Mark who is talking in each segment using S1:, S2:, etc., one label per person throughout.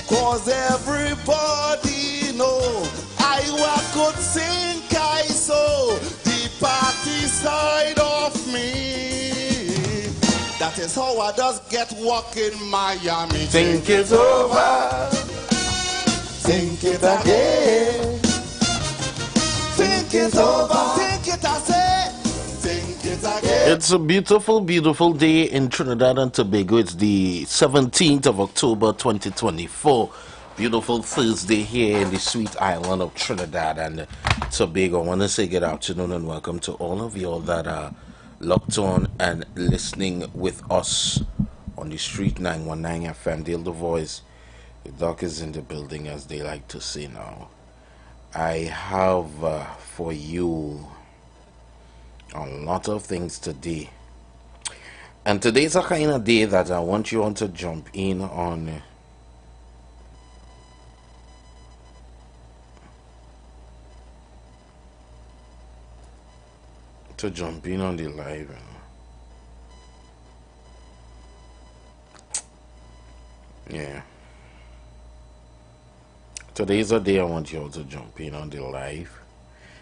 S1: Cause everybody know I could sing I so the party side of me. That is how I just get walk in Miami.
S2: Think it's over.
S1: Think it again. Think it over. Think it I say. Think it again.
S2: It's a beautiful, beautiful day in Trinidad and Tobago. It's the 17th of October 2024. Beautiful Thursday here in the sweet island of Trinidad and Tobago. I want to say good afternoon and welcome to all of you all that are locked on and listening with us on the street 919 FM. Deal the voice. The doc is in the building, as they like to say now. I have for you a lot of things today. And today's a kind of day that I want you all to jump in on. To jump in on the live. Yeah. Today's a day I want you all to jump in on the live,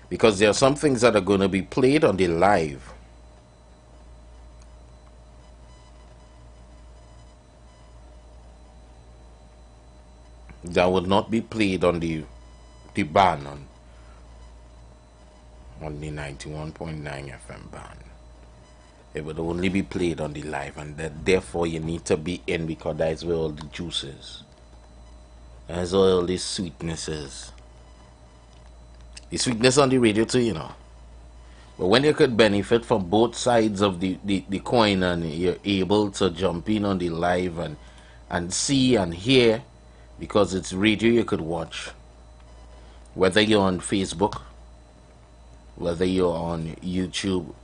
S2: because there are some things that are going to be played on the live that would not be played on the band on the 91.9 FM band. It would only be played on the live, and that therefore you need to be in, because that's where all the juice is. That's where all the sweetness is. The sweetness on the radio too, you know. But when you could benefit from both sides of the coin, and you're able to jump in on the live and see and hear, because it's radio you could watch. Whether you're on Facebook, whether you're on YouTube.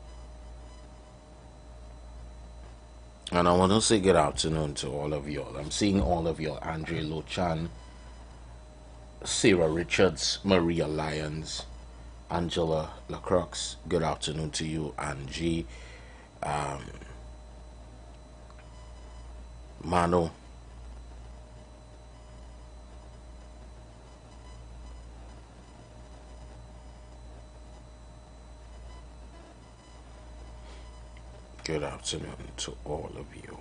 S2: And I want to say good afternoon to all of y'all. I'm seeing all of y'all. Andre Lochan, Sarah Richards, Maria Lyons, Angela Lacroix. Good afternoon to you, Angie. Mano. Good afternoon to all of you.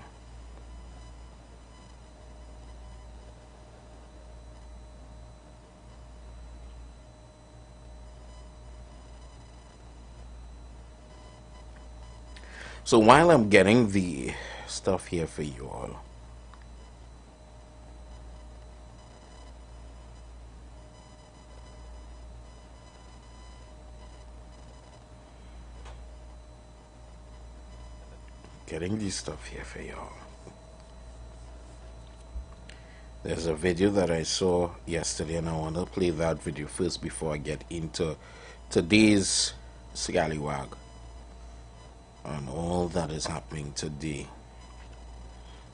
S2: So while I'm getting the stuff here for you all, getting this stuff here for y'all, there's a video that I saw yesterday, and I want to play that video first before I get into today's scallywag and all that is happening today,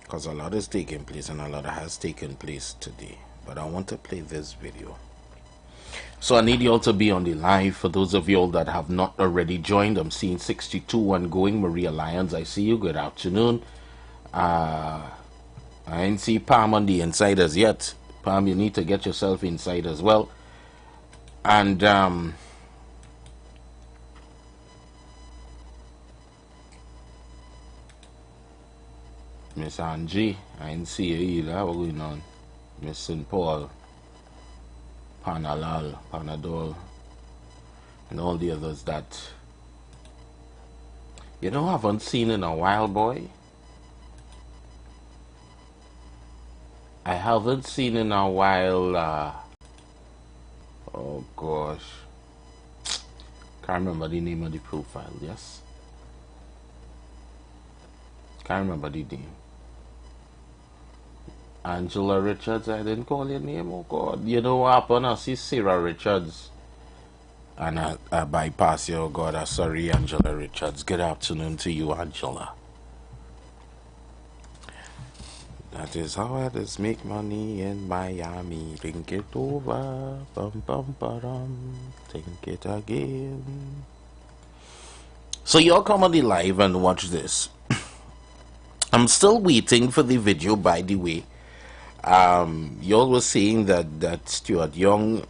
S2: because a lot is taking place and a lot has taken place today. But I want to play this video, so I need you all to be on the live. For those of you all that have not already joined, I'm seeing 62 and going. Maria Lyons, I see you. Good afternoon. I ain't see Pam on the insiders yet. Pam, you need to get yourself inside as well. And Miss Angie, I ain't see you either. What's going on? Miss St. Paul, Panalal, Panadol, and all the others that you know haven't seen in a while, boy. I haven't seen in a while. Oh gosh, can't remember the name of the profile. Yes, can't remember the name. Angela Richards, I didn't call your name. Oh God, you know what happened? I see Sarah Richards, and I bypass you. Oh God, I'm sorry, Angela Richards. Good afternoon to you, Angela. That is how I just make money in Miami. Think it over, bum bum ba-dum. Think it again. So y'all come on the live and watch this. I'm still waiting for the video, by the way. Y'all was saying that Stuart Young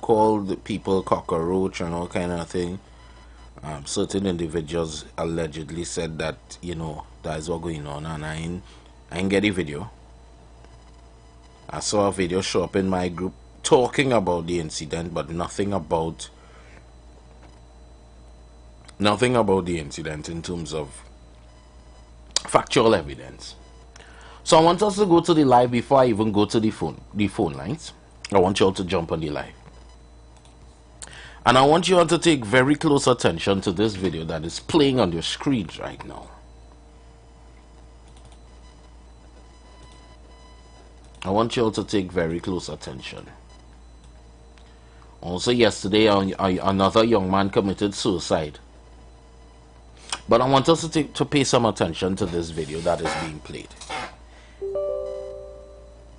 S2: called people cockroach and all kind of thing. Certain individuals allegedly said that, you know, that is what going on, and I ain't get a video. I saw a video show up in my group talking about the incident, but nothing about the incident in terms of factual evidence. So I want us to go to the live before I even go to the phone lines. I want you all to jump on the live. And I want you all to take very close attention to this video that is playing on your screens right now. I want you all to take very close attention. Also yesterday, another young man committed suicide. But I want us to pay some attention to this video that is being played.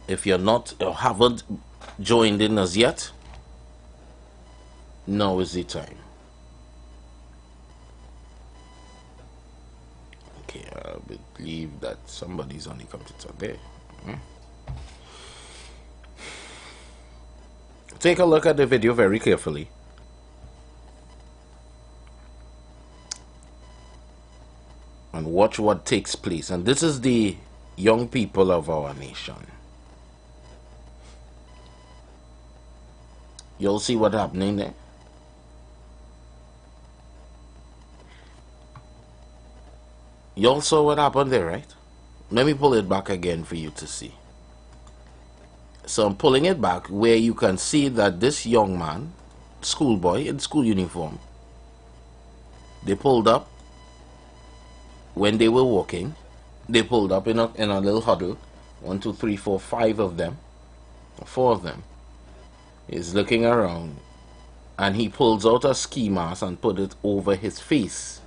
S2: If you're not or haven't joined in as yet, now is the time. Okay, I believe that somebody's on the computer there. Take a look at the video very carefully. And watch what takes place. And this is the young people of our nation. You'll see what's happening there. You all saw what happened there, right? Let me pull it back again for you to see. So I'm pulling it back where you can see that this young man, schoolboy in school uniform, they pulled up when they were walking. They pulled up in a little huddle. 1, 2, 3, 4, 5 of them. 4 of them. He's looking around and he pulls out a ski mask and put it over his face.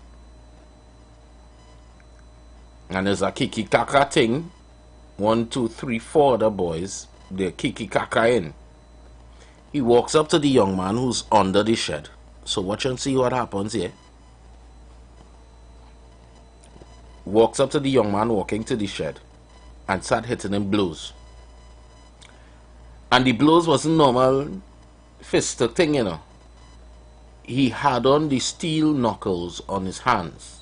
S2: And there's a kiki kaka thing. 1, 2, 3, 4 other boys, they're kiki kaka in. He walks up to the young man who's under the shed. So watch and see what happens here. Walks up to the young man walking to the shed and start hitting him blows. And the blows wasn't normal fist thing, you know. He had on the steel knuckles on his hands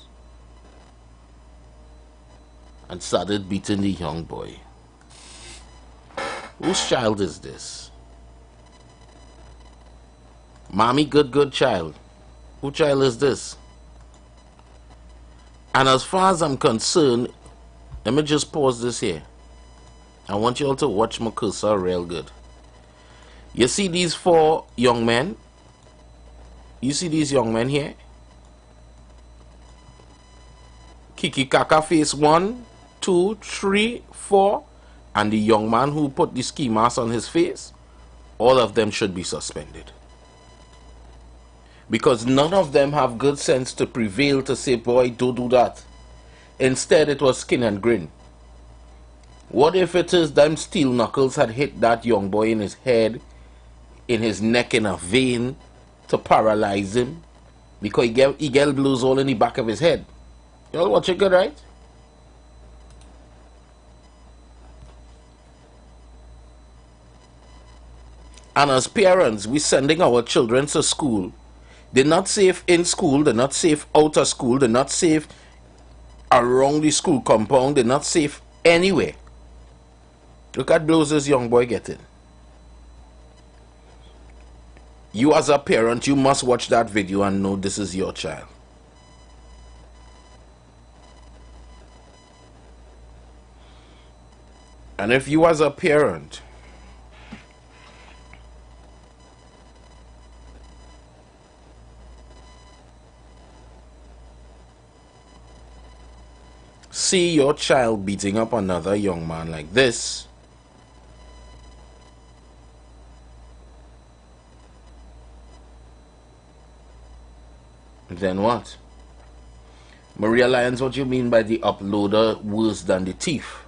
S2: and started beating the young boy. Whose child is this? Mommy, good child. Whose child is this? And as far as I'm concerned, let me just pause this here. I want you all to watch my cursor real good. You see these 4 young men? You see these young men here? Kiki Kaka face 1, 2, 3, 4. And the young man who put the ski mask on his face, all of them should be suspended. Because none of them have good sense to prevail to say, boy, don't do that. Instead, it was skin and grin. What if it is them steel knuckles had hit that young boy in his head, in his neck, in a vein, to paralyze him? Because he get blows all in the back of his head. Y'all watch it good, right? And as parents, we're sending our children to school. They're not safe in school. They're not safe out of school. They're not safe around the school compound. They're not safe anywhere. Look at blows this young boy getting. You as a parent, you must watch that video and know this is your child. And if you as a parent see your child beating up another young man like this, then what? Maria Lyons, what you mean by the uploader worse than the thief?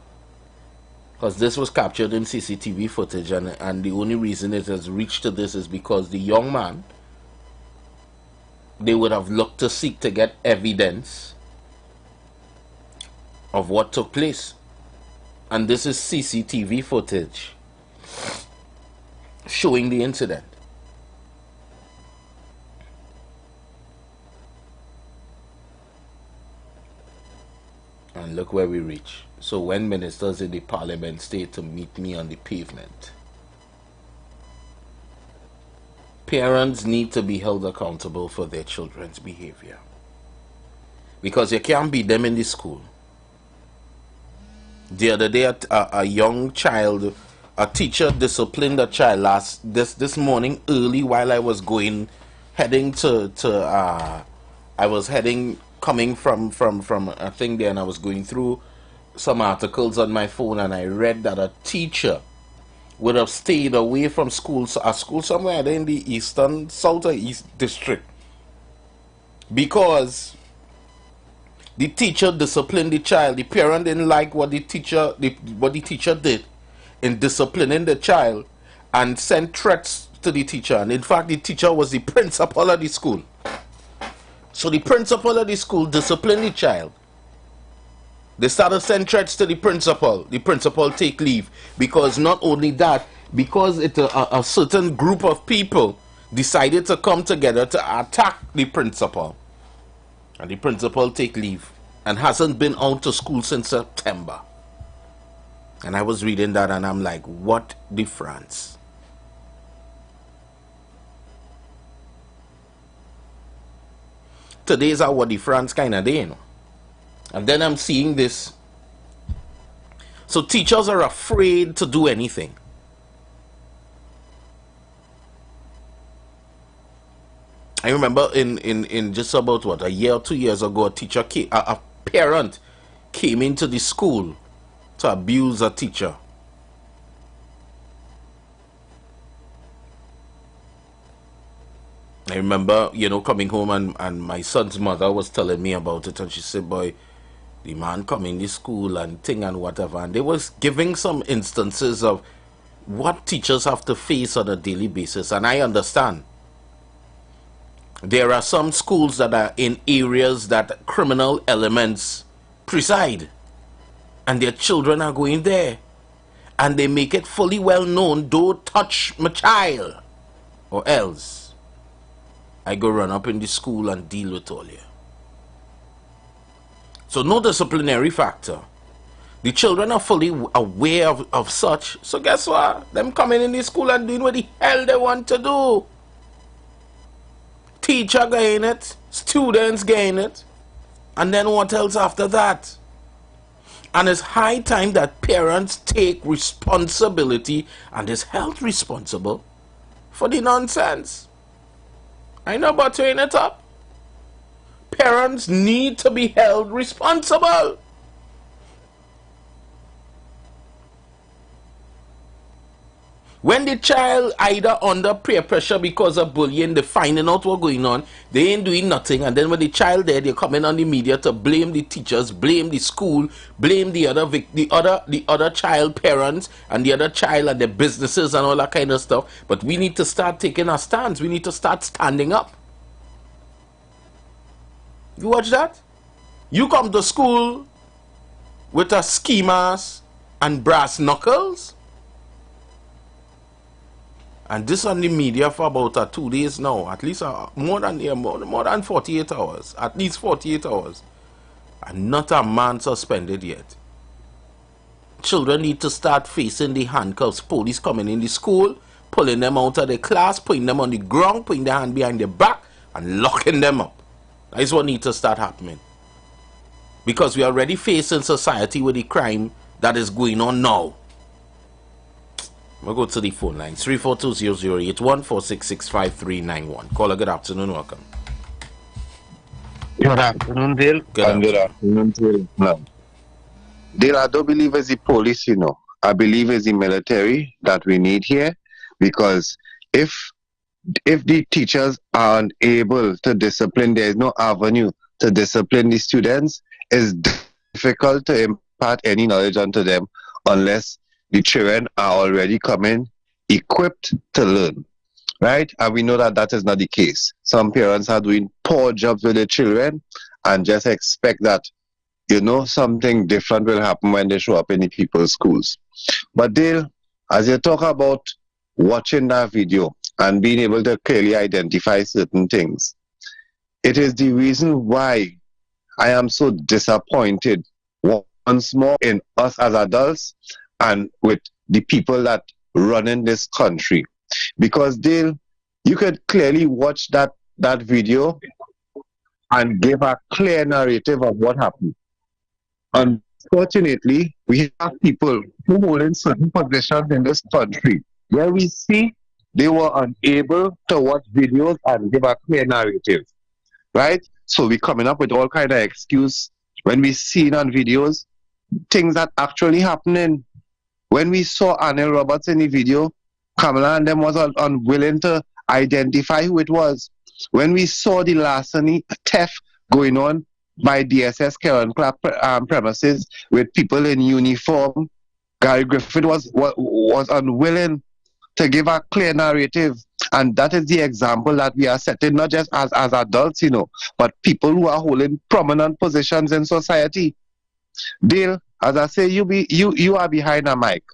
S2: Because this was captured in CCTV footage, and the only reason it has reached to this is because the young man, they would have looked to seek to get evidence of what took place. And this is CCTV footage showing the incident. And look where we reach. So when ministers in the parliament stay to meet me on the pavement, parents need to be held accountable for their children's behavior. Because you can't beat them in the school. The other day, a young child, a teacher disciplined a child this morning early while I was coming from a thing there, and I was going through some articles on my phone, and I read that a teacher would have stayed away from school, a school somewhere in the south or east district, because the teacher disciplined the child. The parent didn't like what the teacher did in disciplining the child, and sent threats to the teacher. And in fact, the teacher was the principal of the school. So the principal of the school disciplined the child. They started sending threats to the principal. The principal take leave, because not only that, because a certain group of people decided to come together to attack the principal. And the principal take leave and hasn't been out to school since September. And I was reading that and I'm like, what difference? Today's our difference kind of day, you know. And then I'm seeing this. So teachers are afraid to do anything. I remember in just about a year or 2 years ago, a parent came into the school to abuse a teacher. I remember, coming home and my son's mother was telling me about it, and she said, boy, the man come in the school and thing and whatever, and they was giving some instances of what teachers have to face on a daily basis. And I understand there are some schools that are in areas that criminal elements preside, and their children are going there, and they make it fully well known, don't touch my child, or else I go run up in the school and deal with all you. So no disciplinary factor. The children are fully aware of such. So guess what? Them coming in the school and doing what the hell they want to do. Teacher gain it, students gain it, and then what else after that? And it's high time that parents take responsibility and is held responsible for the nonsense. I know about turning it up. Parents need to be held responsible. When the child either under peer pressure because of bullying, they finding out what's going on, they ain't doing nothing, and then when the child there, they come in on the media to blame the teachers, blame the school, blame the other child parents and the other child and the businesses and all that kind of stuff. But we need to start taking our stands. We need to start standing up. You watch that? You come to school with a ski mask and brass knuckles, and this on the media for about 2 days now, at least more than 48 hours, at least 48 hours, and not a man suspended yet. Children need to start facing the handcuffs. Police coming in the school, pulling them out of the class, putting them on the ground, putting their hand behind their back, and locking them up. That's what needs to start happening. Because we are already facing society with the crime that is going on now. We'll go to the phone lines. 342-0081-466-5391. Caller, good afternoon. Welcome.
S3: Good afternoon, Dale.
S2: Good afternoon,
S3: Dale. No. Dale, I don't believe it's the police, I believe it's the military that we need here, because if the teachers aren't able to discipline, there is no avenue to discipline the students. It's difficult to impart any knowledge onto them unless the children are already coming equipped to learn, right? And we know that that is not the case. Some parents are doing poor jobs with their children and just expect that you know, something different will happen when they show up in the people's schools. But Dale, as you talk about watching that video and being able to clearly identify certain things, it is the reason why I am so disappointed once more in us as adults and with the people that run in this country. Because Dale, you could clearly watch that video and give a clear narrative of what happened. Unfortunately, we have people who hold in certain positions in this country where we see they were unable to watch videos and give a clear narrative, right? So we're coming up with all kind of excuse when we see it on videos, things that actually happening. When we saw Anil Roberts in the video, Kamala and them was unwilling to identify who it was. When we saw the larceny theft going on by DSS Karen Clark premises with people in uniform, Gary Griffith was unwilling to give a clear narrative. And that is the example that we are setting, not just as adults, you know, but people who are holding prominent positions in society. Dale, as I say, you are behind a mic,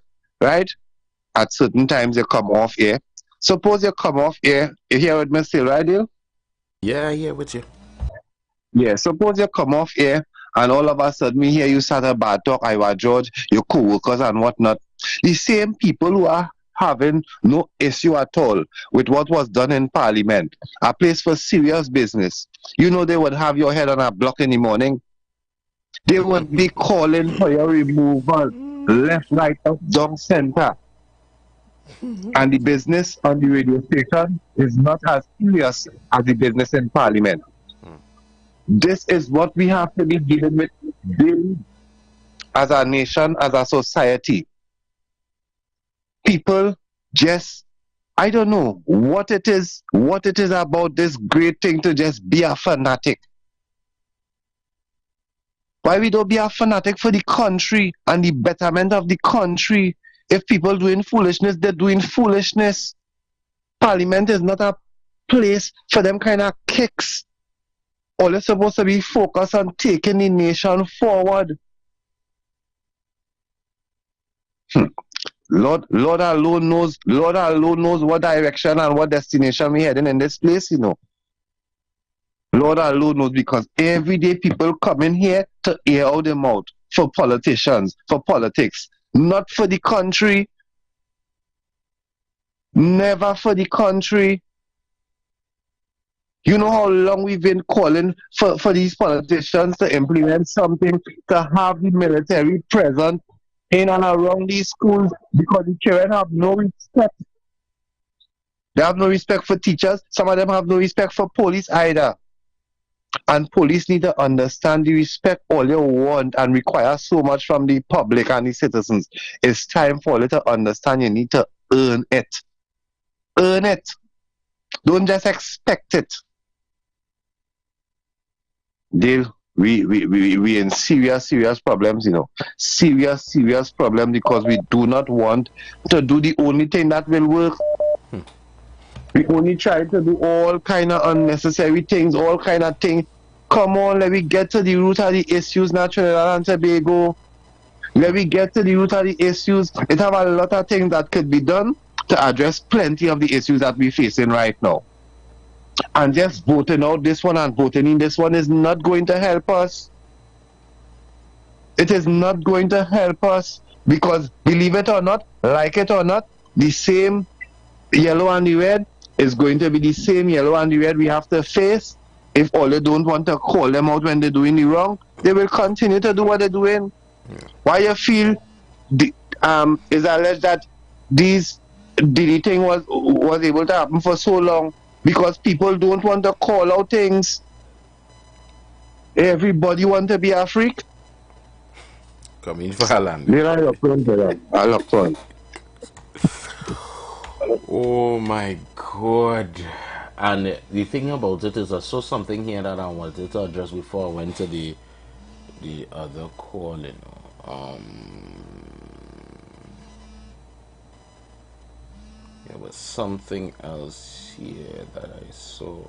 S3: right? At certain times you come off air. Suppose you come off air, you hear with me still, right, Dale?
S2: Yeah, with you.
S3: Yeah, suppose you come off air and all of a sudden we hear you start a bad talk, IWER George, your co-workers and whatnot. The same people who are having no issue at all with what was done in Parliament, a place for serious business. You know they would have your head on a block in the morning. They would be calling for your removal, left, right, up, down, center. And the business on the radio station is not as serious as the business in Parliament. This is what we have to be dealing with daily as a nation, as a society. People just, I don't know what it is about this great thing to just be a fanatic. Why we don't be a fanatic for the country and the betterment of the country? If people doing foolishness, they're doing foolishness. Parliament is not a place for them kind of kicks. All is supposed to be focused on taking the nation forward. Lord alone knows what direction and what destination we're heading in this place, you know. Lord alone knows, because every day people come in here to air out their mouth for politicians, for politics, not for the country. Never for the country. You know how long we've been calling for these politicians to implement something, to have the military present in and around these schools, because the children have no respect. They have no respect for teachers. Some of them have no respect for police either. And police need to understand the respect all you want and require so much from the public and the citizens. It's time for you to understand you need to earn it. Earn it. Don't just expect it. Dale, we in serious problems, you know. Serious problem, because we do not want to do the only thing that will work. We only try to do all kind of unnecessary things, all kind of things. Come on, let me get to the root of the issues, Trinidad and Tobago. Let me get to the root of the issues. It have a lot of things that could be done to address plenty of the issues that we're facing right now. And just voting out this one and voting in this one is not going to help us. It is not going to help us, because believe it or not, like it or not, the same yellow and the red is going to be the same yellow and the red we have to face. If all you don't want to call them out when they're doing the wrong, they will continue to do what they're doing. Why you feel is alleged that the thing was able to happen for so long? Because people don't want to call out things. Everybody want to be a freak.
S2: Come in for a land.
S3: I'll upfront.
S2: Oh my God. And the thing about it is, I saw something here that I wanted to address before I went to the other call, you know. There was something else here that I saw.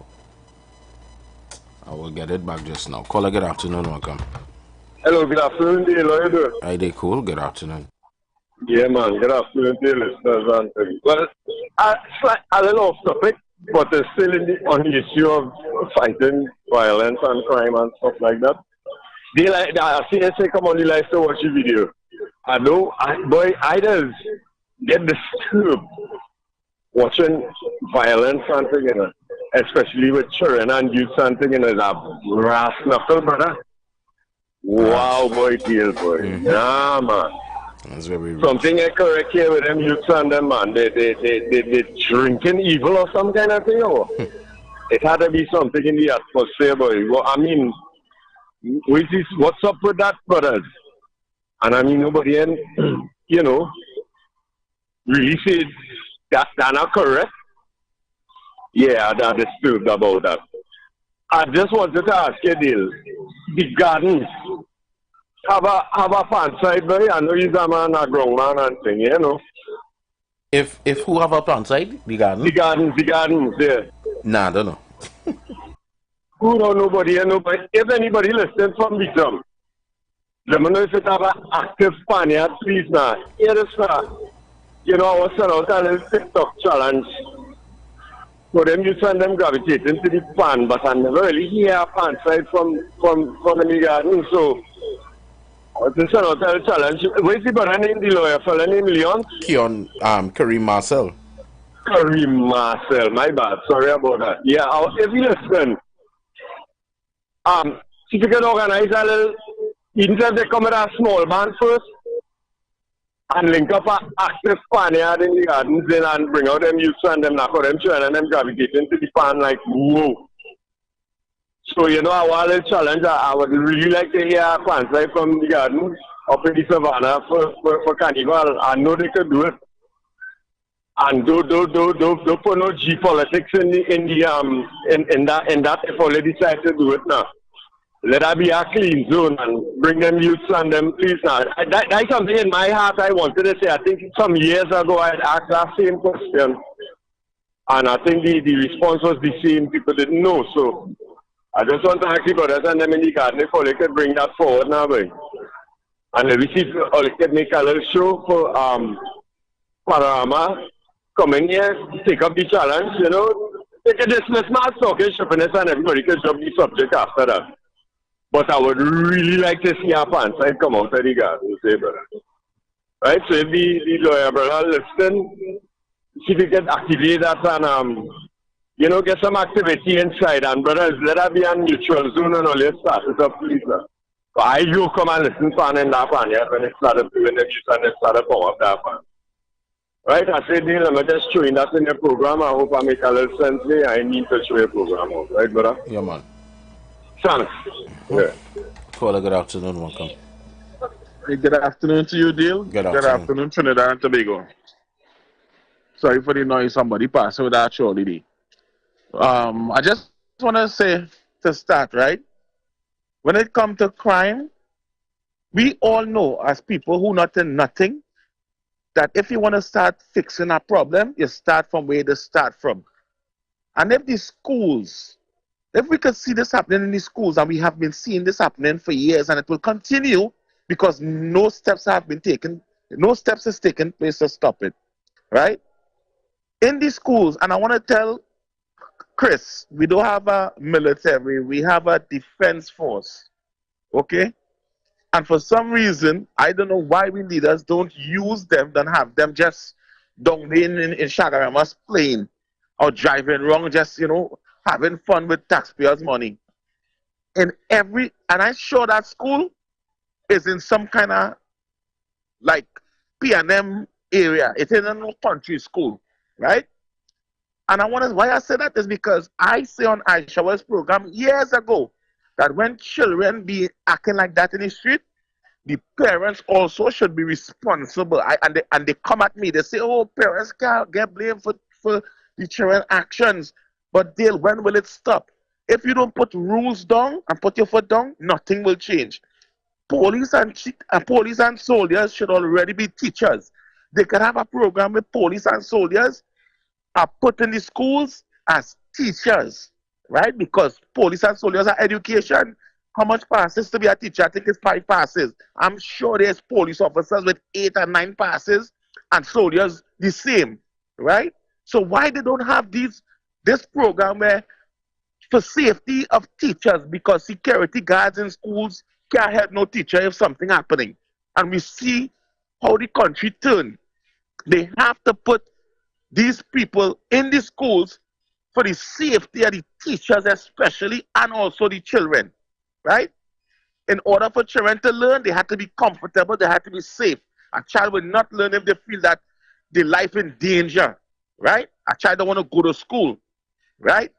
S2: I will get it back just now. Caller, good afternoon, welcome.
S4: Hello, good afternoon, Dale. How you doing?
S2: Hi, they cool. Good afternoon.
S4: Yeah, man. Good afternoon, dear listeners. And, well, it's like a little off topic, but it's still on the issue of fighting violence and crime and stuff like that. They like, I see they say, come on, you like to watch the video. I know, I just get disturbed watching violence and thing, you know, especially with children and youth and thing, you know, that brass knuckle, brother. Wow, boy, deal, boy. Yeah, man.
S2: That's very
S4: Something I correct here with them youths and them, man. They drinking evil or some kind of thing, or it had to be something in the atmosphere, boy. Well, I mean, what's up with that, brothers? And I mean, nobody, you know, really said that's not correct. Yeah, I'm disturbed about that. I just wanted to ask you, Dale, the gardens have a fan side, boy. I know he's a man, a grown man and thing, you know.
S2: If who have a plant side? The garden?
S4: The gardens, yeah.
S2: Nah, I don't know.
S4: Who don't nobody, you know, but if anybody listens from the drum, let me know if it have an active Spaniard, please now. Here is you know, I was sent out a little TikTok challenge. So them you send them gravitating to the pan, but I never really hear a pan side from the garden. So I just sent out a challenge. Where's the brother name, the lawyer fella named Leon?
S2: Kareem Marcel.
S4: Kareem Marcel, my bad. Sorry about that. Yeah, if you listen, if you can organize a little, even if they come with a small band first, and link up an active Spaniard in the gardens then and bring out them youths and them knock out them children and them gravitating to the pan like, whoa. So, you know, our little challenge, I would really like to hear a pan side from the garden up in the savannah for Carnival. I know they could do it. And don't put no G politics in that if only decide to do it now. Let that be a clean zone and bring them youths and them, please now. That's something in my heart I wanted to say. I think some years ago I had asked that same question. And I think the response was the same. People didn't know. So I just want to ask the brothers and them in the garden if they could bring that forward now, boy. And let me see if they could make a little show for Panorama. Come in here, take up the challenge, you know. They can dismiss my talking shipness and everybody can drop the subject after that. But I would really like to see our pants side come out of the garden, say, brother. Right? So if the lawyer brother listen, see if we can activate that and, you know, get some activity inside. And brothers, let that be a neutral zone and all your start it up, please, sir. So I do come and listen to an that pan, yeah, when it started doing the news and it started come up that pan. Right? I said, Neil, I'm just showing that in the program. I hope I make a little sense there. I need to show your program out. Right, brother?
S2: Yeah, man.
S4: Thanks. Yeah.
S2: Caller, good afternoon. Welcome.
S5: Hey, good afternoon to you, Dale.
S2: Good afternoon.
S5: Trinidad and Tobago. Sorry for the noise. Somebody passed over that shortly. I just want to say to start, right? When it comes to crime, we all know as people who not in nothing that if you want to start fixing a problem, you start from where to start from. And if the schools, if we could see this happening in the schools, and we have been seeing this happening for years, and it will continue because no steps have been taken, no steps is taken place to stop it, right? In the schools, and I want to tell Chris, we don't have a military, we have a defense force, okay? And for some reason, I don't know why we leaders don't use them, don't have them just down there in Shagaramas playing or driving wrong, just, you know, having fun with taxpayers' money. And I'm sure that school is in some kind of like P&M area. It's in a country school, right? And why I say that is because I say on Aisha's program years ago that when children be acting like that in the street, the parents also should be responsible. And they come at me, they say, oh, parents can't get blamed for the children's actions. But Dale, when will it stop? If you don't put rules down and put your foot down, nothing will change. Police and soldiers should already be teachers. They can have a program with police and soldiers are put in the schools as teachers, right? Because police and soldiers are education, how much passes to be a teacher? I think it's 5 passes. I'm sure there's police officers with 8 and 9 passes and soldiers the same, right? So why they don't have this program where for safety of teachers, because security guards in schools can't help no teacher if something happening. And we see how the country turn. They have to put these people in the schools for the safety of the teachers especially, and also the children, right? In order for children to learn, they have to be comfortable, they have to be safe. A child will not learn if they feel that their life in danger, right? A child don't want to go to school, right?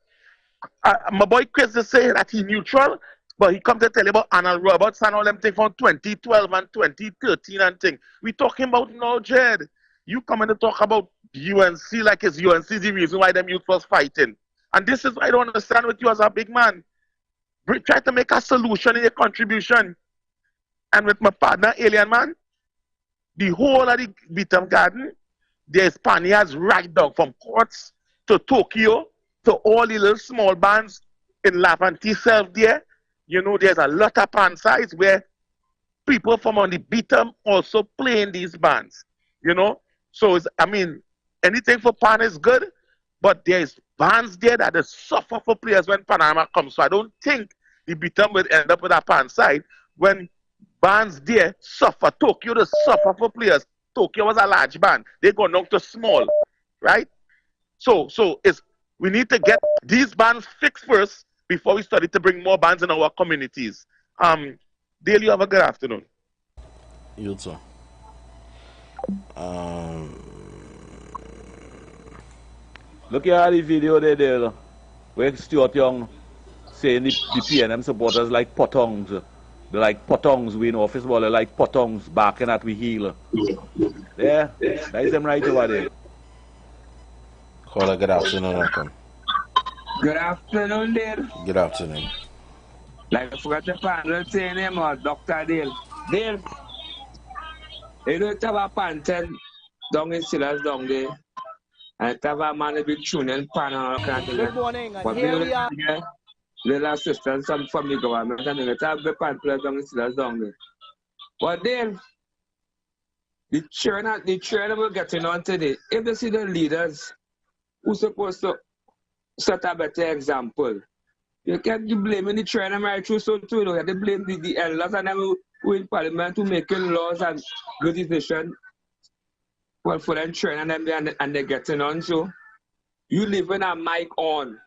S5: My boy Chris is saying that he's neutral, but he comes to tell you about Arnold Roberts and all them things from 2012 and 2013 and things. We talking about now, Jed. You coming to talk about UNC like it's UNC the reason why them youth was fighting. And this is why I don't understand with you as a big man. Try to make a solution in your contribution. And with my partner, Alien Man, the whole of the Beatum Garden, there's Spaniards right down from Courts to Tokyo to all the little small bands in Lavanti self there. You know, there's a lot of pan sites where people from on the Beatum also play in these bands. You know, so it's, I mean, anything for pan is good, but there's bands there that they suffer for players when Panama comes. So I don't think the Beatum will end up with a pan side when bands there suffer. Tokyo they suffer for players. Tokyo was a large band. They go down to small, right? So it's we need to get these bands fixed first before we study to bring more bands in our communities. Dale, you have a good afternoon.
S2: You too.
S6: Look at the video there, where Stuart Young saying the PNM supporters like potongs. They're like potongs, we in office, but they're like potongs barking at we heel. There, that is them right over there.
S2: Caller, good afternoon, welcome.
S7: Good afternoon, Dale.
S2: Good afternoon.
S7: Like I forgot the panel saying him or Dr. Dale. Dale, you don't have a panten down in Silas down there. And have a man to be tuning panel.
S8: Good morning, and here we are.
S7: Little assistance from the government and they have the panel down in Silas down there. But Dale, the children will get on today. If they see the leaders who's supposed to set a better example, you can't be blaming the children right through so too. You have to blame the elders and them who in parliament who making laws and good decisions. Well, for them children and they're getting on. So you leaving a mic on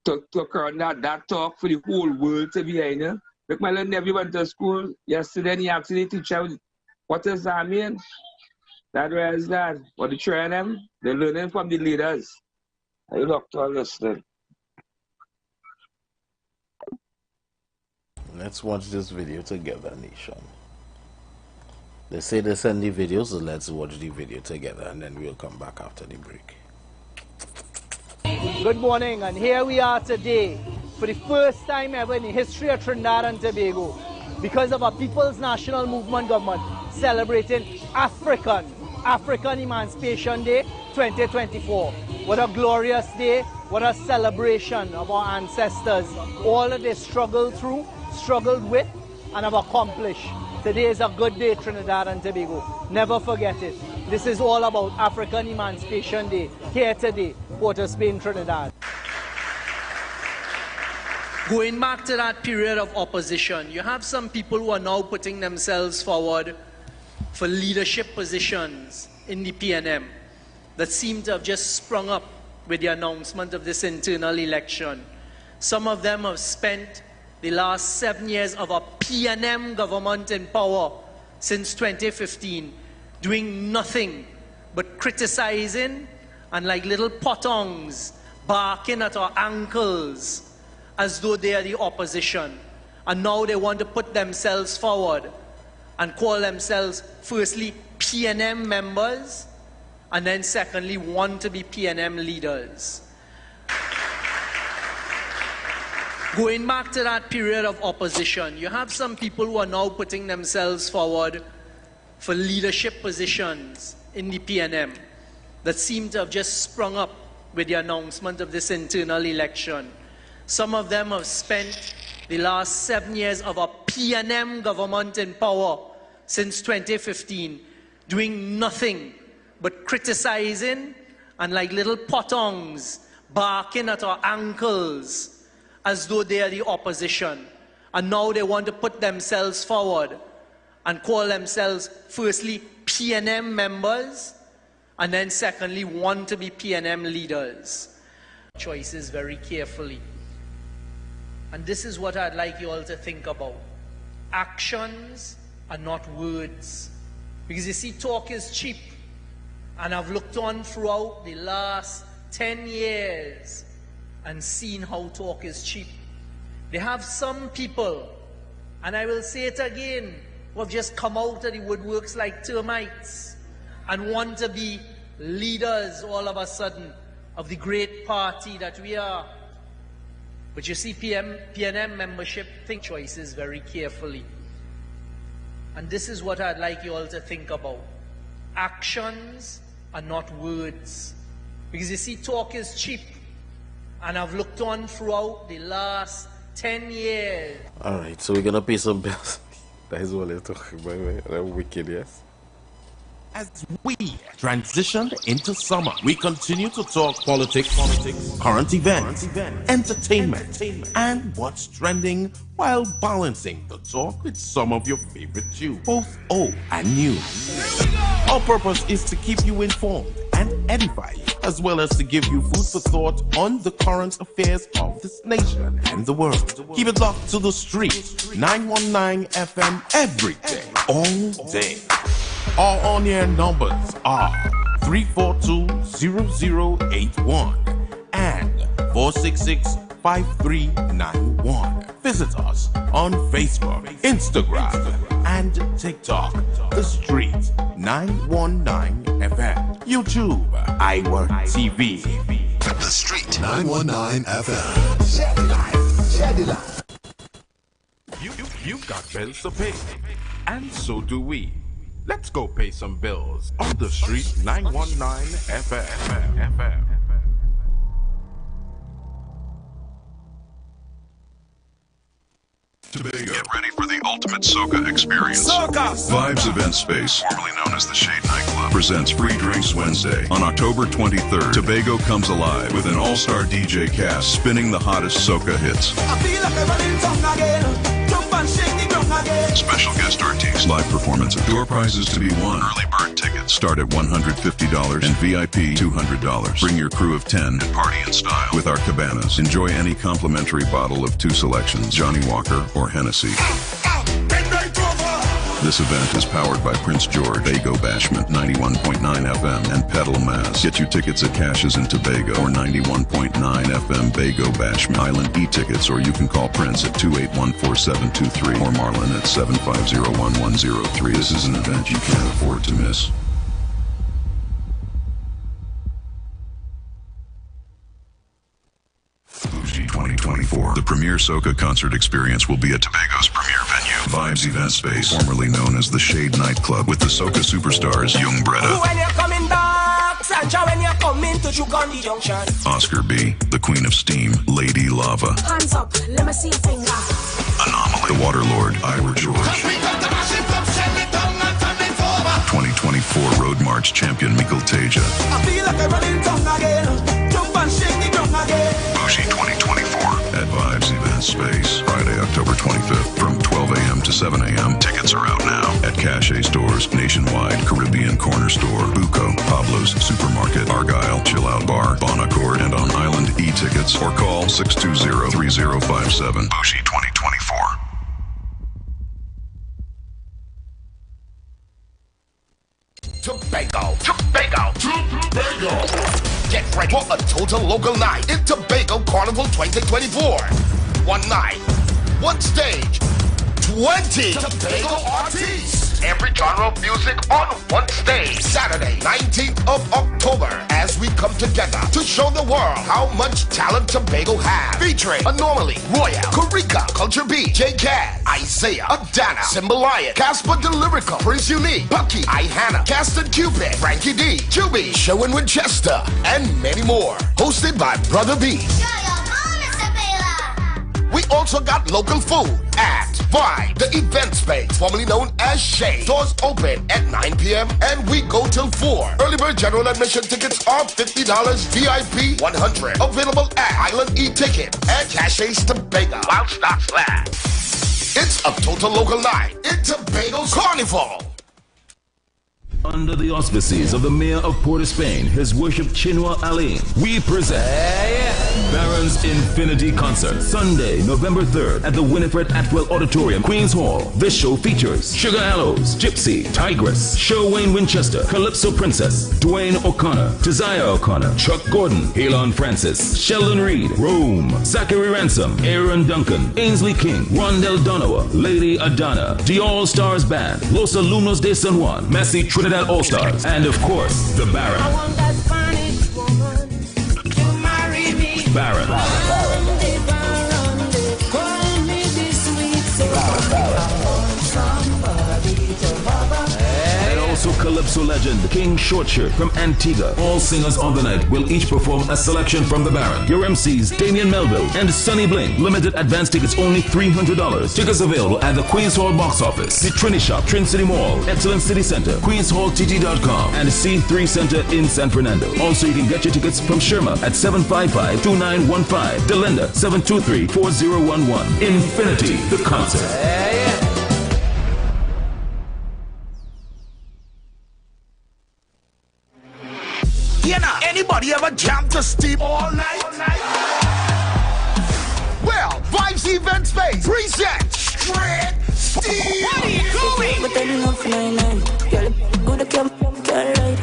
S7: to current that talk for the whole world to be behind you. Like my little nephew went to school yesterday and he asked the teacher, what does that mean? That was that. But the children, they're learning from the leaders. You doctor listening.
S2: Let's watch this video together, nation. They say they send the video, so let's watch the video together and then we'll come back after the break.
S8: Good morning, and here we are today for the first time ever in the history of Trinidad and Tobago, because of a People's National Movement government celebrating African Emancipation Day 2024. What a glorious day, what a celebration of our ancestors, all that they struggled with, and have accomplished. Today is a good day, Trinidad and Tobago. Never forget it. This is all about African Emancipation Day, here today, Port of Spain, Trinidad. Going back to that period of opposition, you have some people who are now putting themselves forward for leadership positions in the PNM that seem to have just sprung up with the announcement of this internal election. Some of them have spent the last 7 years of a PNM government in power since 2015 doing nothing but criticizing and like little potongs barking at our ankles as though they are the opposition. And now they want to put themselves forward and call themselves firstly PNM members and then secondly want to be PNM leaders. Going back to that period of opposition, you have some people who are now putting themselves forward for leadership positions in the PNM that seem to have just sprung up with the announcement of this internal election. Some of them have spent the last 7 years of a PNM government in power since 2015, doing nothing but criticizing and like little potongs barking at our ankles as though they are the opposition. And now they want to put themselves forward and call themselves firstly PNM members and then secondly want to be PNM leaders. Choices very carefully. And this is what I'd like you all to think about. Actions are not words. Because you see, talk is cheap. And I've looked on throughout the last 10 years and seen how talk is cheap. They have some people, and I will say it again, who have just come out of the woodworks like termites and want to be leaders all of a sudden of the great party that we are. But you see, PNM membership think choices very carefully. And this is what I'd like you all to think about. Actions are not words. Because you see, talk is cheap. And I've looked on throughout the last 10 years.
S2: All right, so we're going to pay some bills. That is what they're talking about. They're wicked, yes?
S9: As we transition into summer, we continue to talk politics, current events, entertainment, and what's trending while balancing the talk with some of your favorite tunes, both old and new. Our purpose is to keep you informed and edify you, as well as to give you food for thought on the current affairs of this nation and the world. Keep it locked to the street, 919 FM every day, all day. Our on-air numbers are 342-0081 and 466-5391. Visit us on Facebook, Instagram, and TikTok. The Street 919 FM. YouTube, IWER TV.
S10: The Street 919 FM. Share the life. Share the life.
S9: You've got bills to pay, and so do we. Let's go pay some bills on the Street 919 FM.
S11: Tobago. Get ready for the ultimate soca experience.
S10: Soca!
S11: Vibes Event Space, formerly known as the Shade Nightclub, presents Free Drinks Wednesday. On October 23rd, Tobago comes alive with an all-star DJ cast spinning the hottest soca hits.
S10: I feel like I'm running tongue again. Jump and shake the drum again.
S11: Special guest artists, live performances, door prizes to be won. Early bird tickets start at $150 and VIP $200. Bring your crew of 10 and party in style with our cabanas. Enjoy any complimentary bottle of 2 selections, Johnny Walker or Hennessy. This event is powered by Prince George, Bago Bashment 91.9 FM, and Pedal Mass. Get your tickets at Cashes in Tobago or 91.9 FM Bago Bashment Island e-tickets, or you can call Prince at 281-4723 or Marlon at 750-1103. This is an event you can't afford to miss. Bougie 2024. The premier soca concert experience will be at Tobago's premier venue, Vibes Event Space, formerly known as the Shade Nightclub, with the soca superstars Young Bretta,
S10: When you're coming back, Sancha, when you're coming to Chukondi Junction.
S11: Oscar B, the Queen of Steam, Lady Lava,
S10: Hands up, let me see your finger.
S11: Anomaly, the Waterlord, IWER George, 2024 Road March champion Mikkel Teja,
S10: I feel like I'm running tongue again. Jump and shake the drum again.
S11: Bougie 2024 at Vibes Event Space, Friday, October 25th from 12 a.m. to 7 a.m. Tickets are out now at Cache stores nationwide, Caribbean Corner Store, Buco, Pablo's Supermarket, Argyle, Chill Out Bar, Bon Accord, and on Island e-tickets, or call 620-3057. Bougie 2024.
S12: Tobago. Get ready for a total local night in Tobago Carnival 2024. One night, one stage, 20 Tobago artists. Every genre of music on one stage. Saturday, 19th of October, as we come together to show the world how much talent Tobago has. Featuring Anomaly, Royal, Karika, Culture B, J Kaz, Isaiah, Adana, Symbolion, Casper the Lyrical, Prince Unique, Bucky, Ihana, Caston Cupid, Frankie D, Juby, Sherwin Winchester, and many more. Hosted by Brother B. We also got local food at Vibe, the event space, formerly known as Shade. Doors open at 9 p.m. and we go till 4. Early bird general admission tickets are $50, VIP $100. Available at Island E-Ticket and Cash's Tobago while stocks last. It's a total local night in Tobago's Carnival.
S13: Under the auspices of the Mayor of Port of Spain, His Worship Chinua Aline, we present Baron's Infinity Concert, Sunday, November 3rd at the Winifred Atwell Auditorium, Queen's Hall. This show features Sugar Aloes, Gypsy, Tigress, Sherwayne Winchester, Calypso Princess, Dwayne O'Connor, Josiah O'Connor, Chuck Gordon, Elon Francis, Sheldon Reed, Rome, Zachary Ransom, Aaron Duncan, Ainsley King, Rondell Donowa, Lady Adana, The All-Stars Band, Los Alumnos de San Juan, Massey Trinidad All-Stars, and of course, the Baron.
S14: I want that Spanish woman to marry me.
S13: Baron.
S14: Call me this sweet soul. I want somebody to love her.
S13: And also Calypso legend King Shortshirt from Antigua. All singers on the night will each perform a selection from the Baron. Your MCs Damian Melville and Sunny Bling. Limited advance tickets only $300. Tickets available at the Queen's Hall box office, the Trini Shop, Trin City Mall, Excellent City Center, QueensHallTT.com, and C3 Center in San Fernando. Also, you can get your tickets from Sherma at 755-2915, Delenda 723-4011. Infinity, the concert.
S12: You know, anybody ever jam to steam all night? Well, Vibes Event Space presents Straight Steam. What are you doing?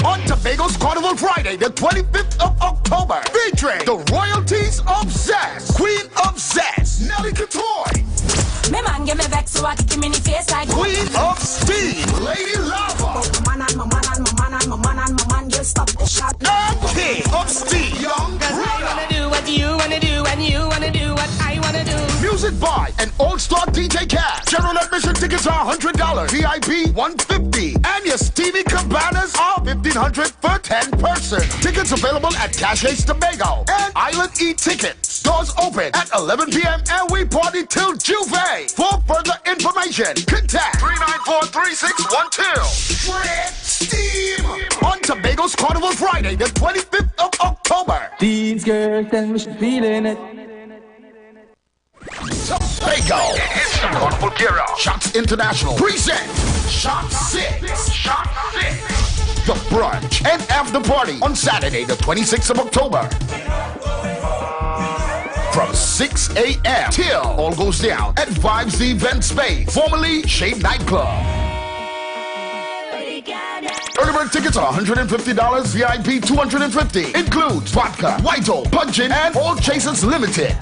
S12: On Tobago's Carnival Friday, the 25th of October, featuring the royalties of Zest, Queen of Zest, Nelly Couture,
S14: Me man give me back so I kick him in the face like
S12: Queen of Steam, Lady Lava,
S14: my man, you stop the shot.
S12: and King of Steam, Young
S14: I wanna do what you wanna do, and you wanna do what I wanna do.
S12: Music by an all-star DJ cast. General admission tickets are $100, VIP $150, and your Stevie Cabanas are $1,500 for 10 person. Tickets available at Cash's Tobago and Island E-Tickets. Doors open at 11 p.m. and we party till Juve. For further information, contact 394-3612. Straight Steam on Tobago's Carnival Friday, the 25th of October.
S15: These girls tell me she's feeling it.
S12: Tobago. It's the Carnival Gear Up. Shots International present Shot 6. Shot 6. The brunch and after party on Saturday, the 26th of October. From 6 a.m. till all goes down at Vibes Event Space, formerly Shade Nightclub. Early bird tickets are $150, VIP $250. Includes vodka, White-O, Punch-In, and All Chasers Limited.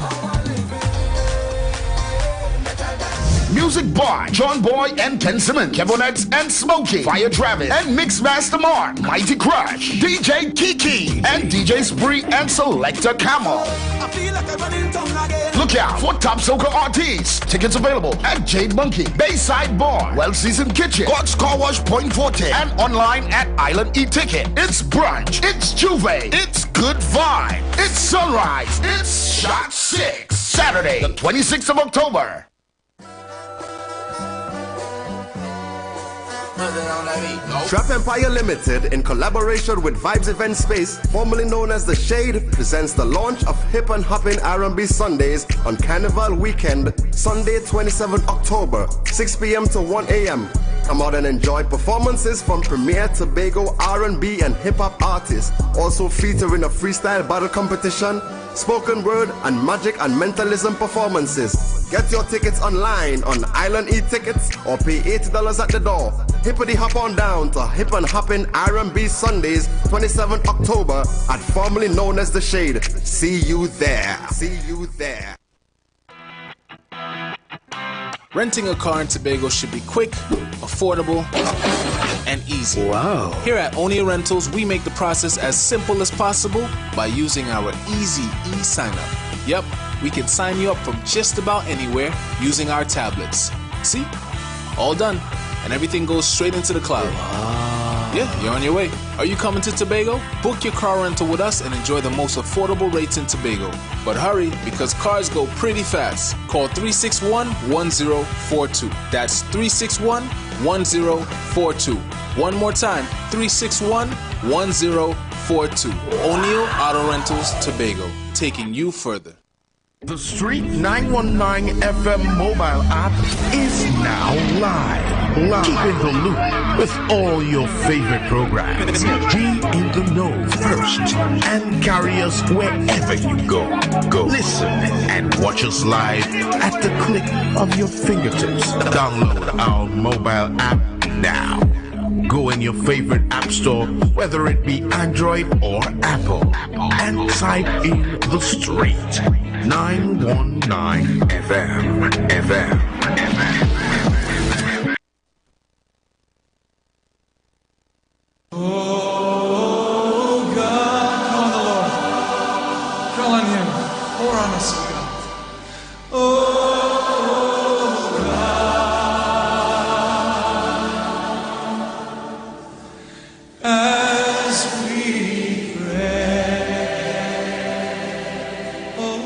S12: Music by John Boy and Ken Simmons, Kevonex and Smokey, Fire Travis, and Mixmaster Mark, Mighty Crush, DJ Kiki, and DJ Spree and Selector Camel.
S14: I feel like I'm running tongue again.
S12: Look out for top soca artists. Tickets available at Jade Monkey, Bayside Bar, Well Seasoned Kitchen, God's Car Wash Point Forte, and online at Island E-Ticket. It's brunch, it's Juve, it's good vibe, it's sunrise, it's Shot 6. Saturday, the 26th of October.
S16: Trap Empire Limited, in collaboration with Vibes Event Space, formerly known as The Shade, presents the launch of Hip and Hoppin' R&B Sundays on Carnival Weekend, Sunday 27 October, 6 p.m. to 1 a.m. Come out and enjoy performances from premier Tobago R&B and hip-hop artists, also featuring a freestyle battle competition, spoken word, and magic and mentalism performances. Get your tickets online on Island E-Tickets or pay $80 at the door. Hippity hop on down to Hip and Hoppin' R&B Sundays, 27 October at formerly known as The Shade. See you there. See you there.
S17: Renting a car in Tobago should be quick, affordable, and easy.
S16: Wow.
S17: Here at Onia Rentals, we make the process as simple as possible by using our easy e-sign-up. Yep, we can sign you up from just about anywhere using our tablets. See? All done. And everything goes straight into the cloud.
S16: Wow.
S17: Yeah, you're on your way. Are you coming to Tobago? Book your car rental with us and enjoy the most affordable rates in Tobago. But hurry, because cars go pretty fast. Call 361-1042. That's 361-1042. One more time, 361-1042. O'Neill Auto Rentals, Tobago, taking you further.
S9: The Street 919 FM mobile app is now live. Keep in the loop with all your favorite programs. Be in the know first and carry us wherever you go. Listen and watch us live at the click of your fingertips. Download our mobile app now. Go in your favorite app store, whether it be Android or Apple, and type in The Street 919 FM.
S15: Oh God, call on the Lord. Call on Him. Pour on us, God. Oh God, as we pray. Oh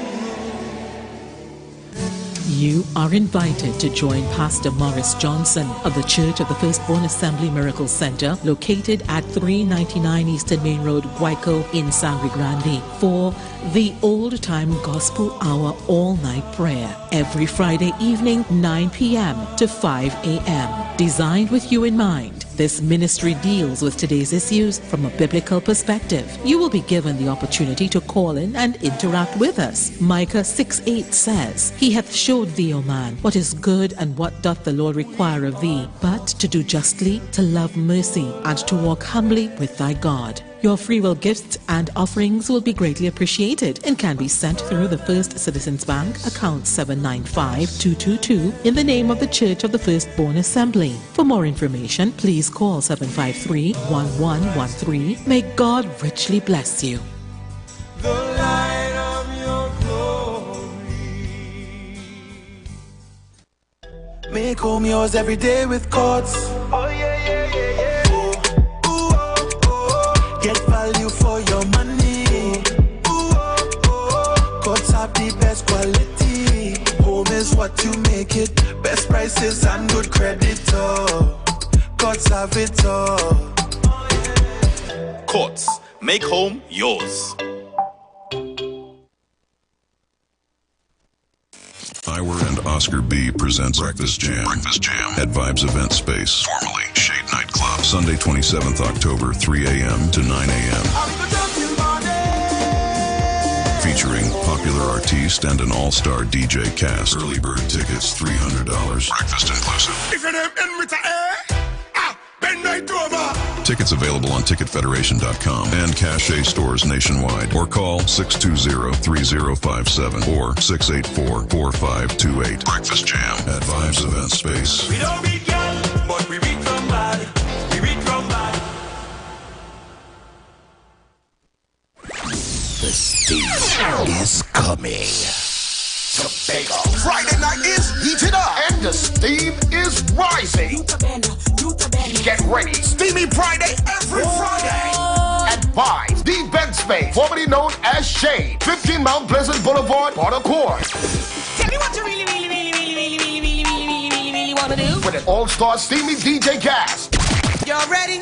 S18: You are invited to join Pastor Morris Johnson of the Church of the Firstborn Assembly Miracle Center, located at 399 Eastern Main Road, Guayco in Sangre Grande, for the Old Time Gospel Hour all-night prayer every Friday evening, 9 p.m. to 5 a.m. Designed with you in mind, this ministry deals with today's issues from a biblical perspective. You will be given the opportunity to call in and interact with us. Micah 6:8 says, He hath showed thee, O man, what is good and what doth the Lord require of thee, but to do justly, to love mercy, and to walk humbly with thy God. Your free will gifts and offerings will be greatly appreciated and can be sent through the First Citizens Bank, account 795-222, in the name of the Church of the Firstborn Assembly. For more information, please call 753-1113. May God richly bless you.
S15: the light of your glory.
S19: Make home yours every day with Courts.
S15: Oh yeah, yeah, yeah, yeah.
S19: Get value for your money. Courts have the best quality. Home is what you make it. Best prices and good credit. Courts have it all.
S20: Courts, make home yours.
S11: IWER and Oscar B presents Breakfast Jam at Vibes Event Space, formerly Shade Nightclub, Sunday 27th October, 3 a.m. to 9 a.m. Featuring popular artiste and an all-star DJ cast. Early bird tickets $300. Breakfast inclusive. Tickets available on TicketFederation.com and Cache stores nationwide, or call 620-3057 or 684-4528. Breakfast Jam at Vibes Event Space.
S15: We don't beat y'all, but we beat from bad. We beat from bad.
S12: The steam is coming. Tobago. Friday night is heated up and the steam is rising. Get ready. Steamy Friday every Friday. At Vibes, the event space, formerly known as Shade, 15 Mount Pleasant Boulevard, Port Accord.
S14: Tell me what you really want to do.
S12: With an all-star steamy DJ cast.
S14: You're ready?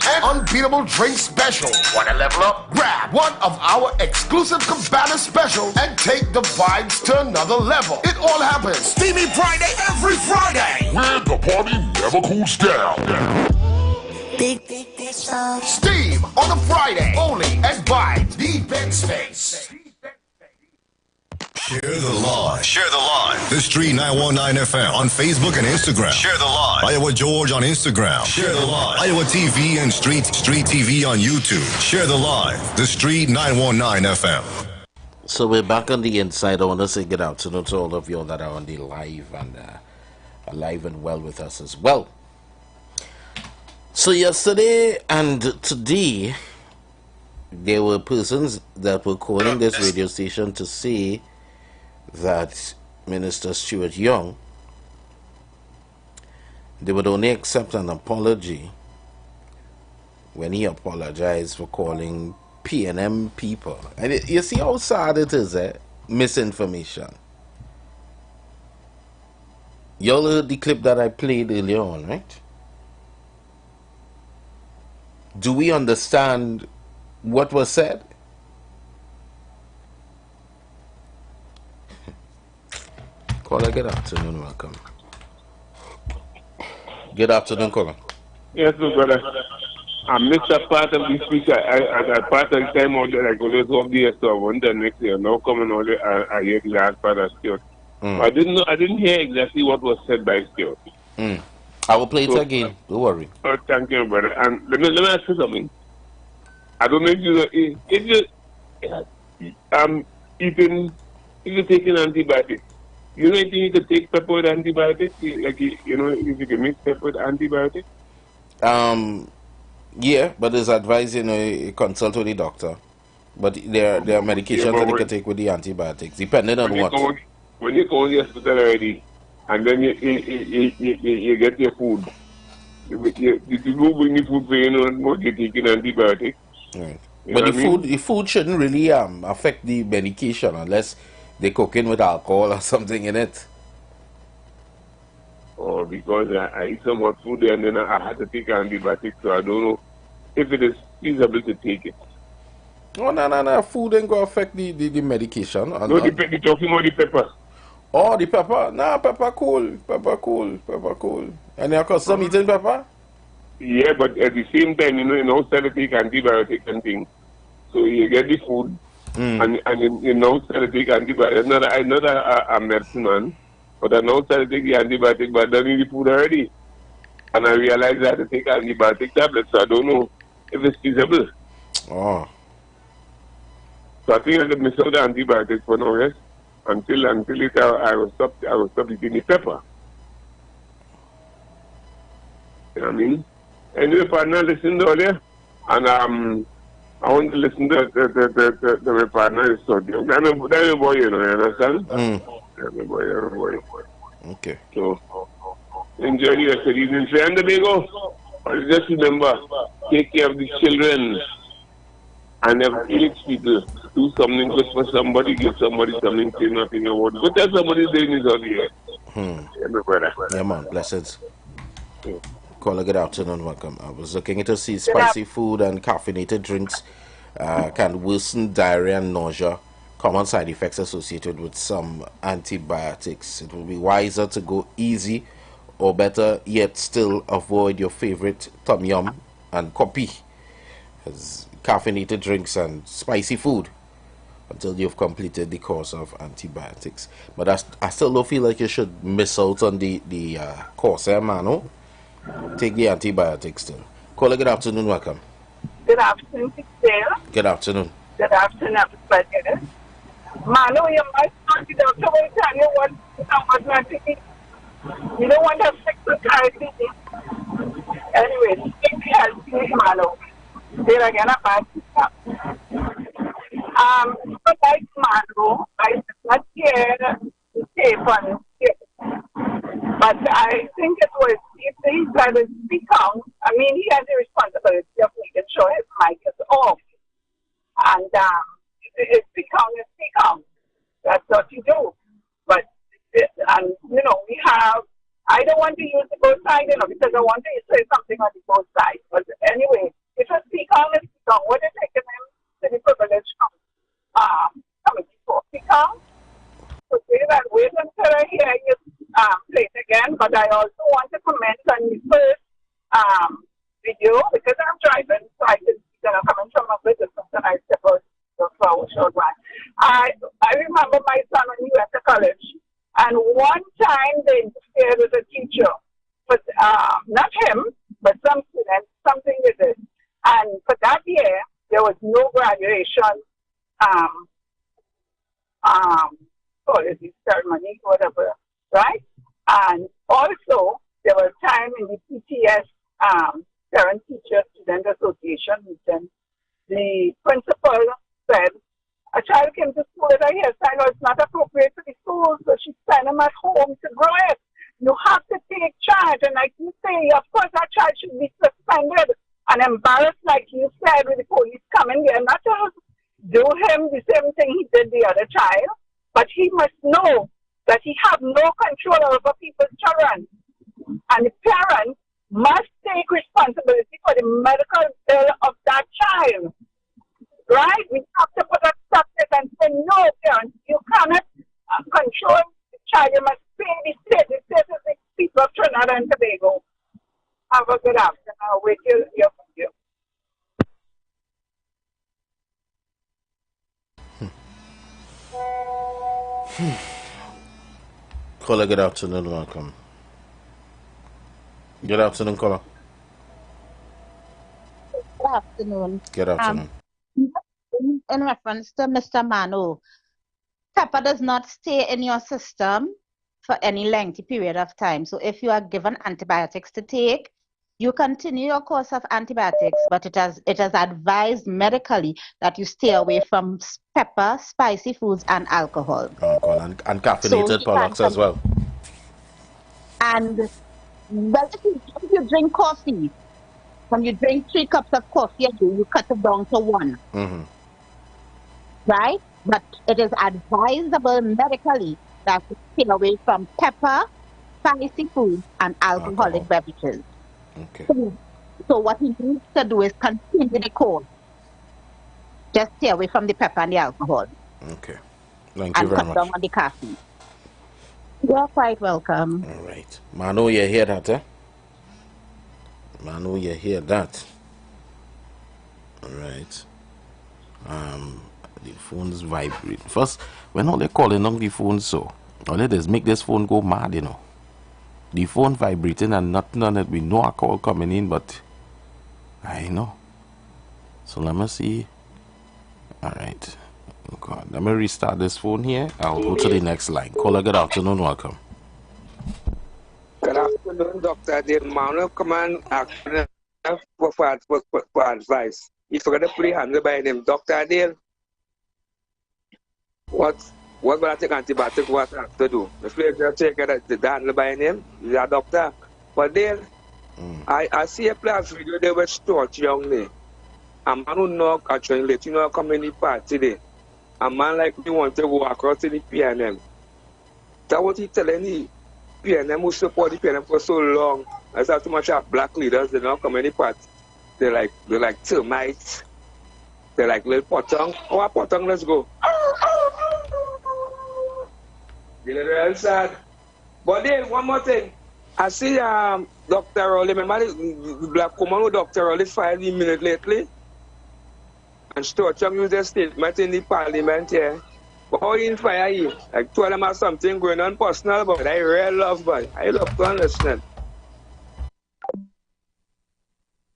S12: And unbeatable drink special. Want to level up? Grab one of our exclusive Cabana specials and take the vibes to another level. It all happens Steamy Friday every Friday. Where the party never cools down.
S14: Big
S12: Steam on a Friday only at Vibes, the event space.
S10: Share the live. Share the live. The Street 919 FM on Facebook and Instagram. Share the live. IWER George on Instagram. Share the live. IWER TV and Street TV on YouTube. Share the live. The Street 919 FM.
S2: So we're back on the inside. I want to say good afternoon to all of you that are on the live and alive and well with us as well. So yesterday and today, there were persons that were calling this radio station to say that Minister Stuart Young, they would only accept an apology when he apologized for calling PNM people. And you see how sad it is, misinformation. Y'all heard the clip that I played earlier on, right? Do we understand what was said? Caller, good afternoon, welcome. Good afternoon, caller.
S21: Yes, brother. I missed a part of the speech. I part of the time out there, I go to work the so I wonder next year. Now coming out there, I hear the last part of Stuart. I didn't hear exactly what was said by Stuart.
S2: I will play it again. Don't worry.
S21: Oh, thank you, brother. And let me ask you something. I don't know if you know if you're taking antibiotics. You know anything you could take pepper with antibiotics? Like you know, if you can mix pepper with antibiotics?
S2: Yeah, but it's advised, you consult with the doctor. But there are medications that you can take with the antibiotics, depending on what.
S21: When you go to the hospital already, and then you get your food, you go bring the food for you're taking antibiotics.
S2: Right. But the food shouldn't really affect the medication unless they cook in with alcohol or something in it.
S21: Oh, because I eat some more food and then I had to take antibiotics, so I don't know if it is feasible to take it.
S2: Oh, no. Food ain't going to affect the medication.
S21: No, you're talking about the pepper.
S2: Oh, the pepper? Nah, pepper cool. And your custom eating pepper?
S21: Yeah, but at the same time, you know, to take antibiotics and things. So you get the food, and you know, to take antibiotics. I'm not a medicine man, but I know to take the antibiotic, but I don't need the food already. And I realized I had to take antibiotic tablets, so I don't know if it's feasible.
S2: Oh.
S21: So I think I could miss out the antibiotics for now, yes? Until it, I will stop eating the pepper. You know what I mean? Anyway, partner, listen to all there. And I want to listen to my partner. So that's a boy, you understand? That's a boy.
S2: Okay.
S21: So enjoy the rest of the evening. And the Bago, just remember, take care of the children and never teach people. Do something good for somebody, give somebody something, say nothing about it. But tell somebody doing this out here.
S2: Yeah, man, blessings. Caller, good afternoon, welcome. I was looking to see spicy food and caffeinated drinks can worsen diarrhea and nausea, common side effects associated with some antibiotics. It will be wiser to go easy, or better yet still avoid your favorite tom yum and coffee, as caffeinated drinks and spicy food, until you've completed the course of antibiotics. But I still don't feel like you should miss out on the course, man. Oh? Take the antibiotics still. Caller, good afternoon, welcome.
S22: Good afternoon, Dale.
S2: Good afternoon.
S22: Good afternoon, everybody. Manu, you must not be doctor will tell you what not to eat. You don't want to fix the charity. Anyway, stay healthy, Manu. They're again a bad stuff. But like Manu, I did not hear the tape on it. But I think it was, if he tried to speak out, I mean, he has the responsibility of making sure his mic is off. And if speak out. That's what you do. But, we have, I don't want to use the both side, because I want to say something on the both sides. But anyway, if I speak out, what is taking him to the privilege coming before speak out? So wait until I hear you play it again, but I also want to comment on the first video because I'm driving, so I can see that I'm coming from a bit of something I step out for a short while. I remember my son when he went to college, and one time they interfered with a teacher, but not him, but some students, something with it. And for that year, there was no graduation ceremony, whatever, right? And also, there was time in the PTS, Parent Teacher Student Association meeting. The principal said, a child came to school with a hairstyle, it's not appropriate for the school, so she sent him at home to grow it. You have to take charge. And like you say, of course, that child should be suspended and embarrassed do him the same thing he did the other child, but he must know that he have no control over people's children. And the parents must take responsibility for the medical bill of that child. Right? We have to put a stop to it and say, no, parents, you cannot control the child. You must pay the state. The state is the people of Trinidad and Tobago. Have a good afternoon. I'll wait till you hear from you.
S2: Caller, good afternoon. Welcome. Good afternoon, caller.
S1: Good afternoon.
S2: Good afternoon.
S1: In reference to Mr. Manu, pepper does not stay in your system for any lengthy period of time. So if you are given antibiotics to take, you continue your course of antibiotics, but it is advised medically that you stay away from pepper, spicy foods, and alcohol.
S2: And caffeinated products as well.
S1: And well, if you drink coffee, when you drink 3 cups of coffee a day, you cut it down to 1.
S2: Mm-hmm.
S1: Right? But it is advisable medically that you stay away from pepper, spicy foods, and alcoholic beverages.
S2: Okay.
S1: So what he needs to do is continue the course. Just stay away from the pepper and the alcohol.
S2: Okay. Thank you very
S1: and cut
S2: much.
S1: down on the caffeine. You're quite welcome.
S2: All right. Manu, you hear that, eh? Manu, you hear that? All right. The phone's vibrate. First, when all they calling on the phone, so all they do is make this phone go mad, you know. The phone vibrating and nothing on it. We know a call coming in, but I know. So let me see. All right. Oh God. Let me restart this phone here. I'll go to the next line. Caller, good afternoon. Welcome.
S7: Good afternoon, Dr. Dale Manu. Come on, for advice. You forgot to put your hand by him. Dr. Dale, what will I take antibiotic? What I have to do? If you just take the hand by him, you're a doctor. But Dale, I see a place video they were start young day. A man who knock actually let you know community party today. A man like me want to go across to the PNM. That what he telling me. PNM who support the PNM for so long. I saw too much of black leaders, they don't come any part. They're like termites. They're like little potong. Oh, a potong, let's go. You know, real sad. But then one more thing. I see Dr. Rowley, remember the black woman who Dr. Rowley filed a minute lately? And Sturgeon used a statement in the parliament here. But how you fire you? Like told them have something going on personal, but I really love, but I love to understand.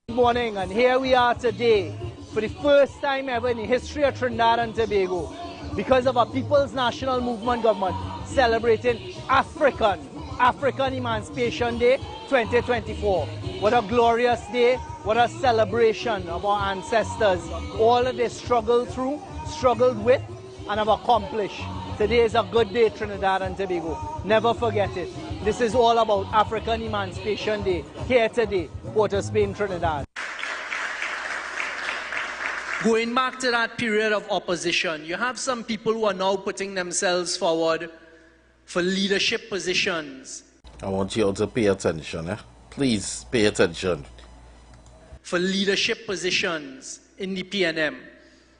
S3: Good morning, and here we are today for the first time ever in the history of Trinidad and Tobago, because of our People's National Movement government celebrating African Emancipation Day 2024. What a glorious day, what a celebration of our ancestors. All that they struggled with, and have accomplished. Today is a good day, Trinidad and Tobago. Never forget it. This is all about African Emancipation Day, here today, Port of Spain, Trinidad.
S8: Going back to that period of opposition, you have some people who are now putting themselves forward for leadership positions.
S2: I want you all to pay attention, eh? Please pay attention.
S8: For leadership positions in the PNM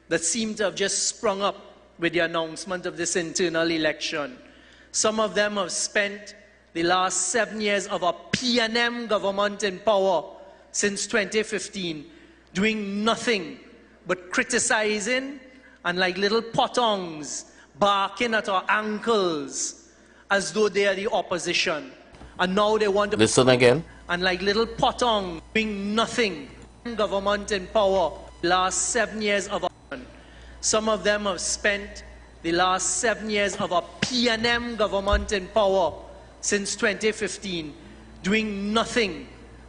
S8: that seem to have just sprung up with the announcement of this internal election. Some of them have spent the last 7 years of a PNM government in power since 2015 doing nothing but criticizing and like little potongs barking at our ankles as though they are the opposition. And now they want to
S2: listen again.
S8: And like little potongs doing nothing. Government in power last 7 years of some of them have spent the last 7 years of a PNM government in power since 2015 doing nothing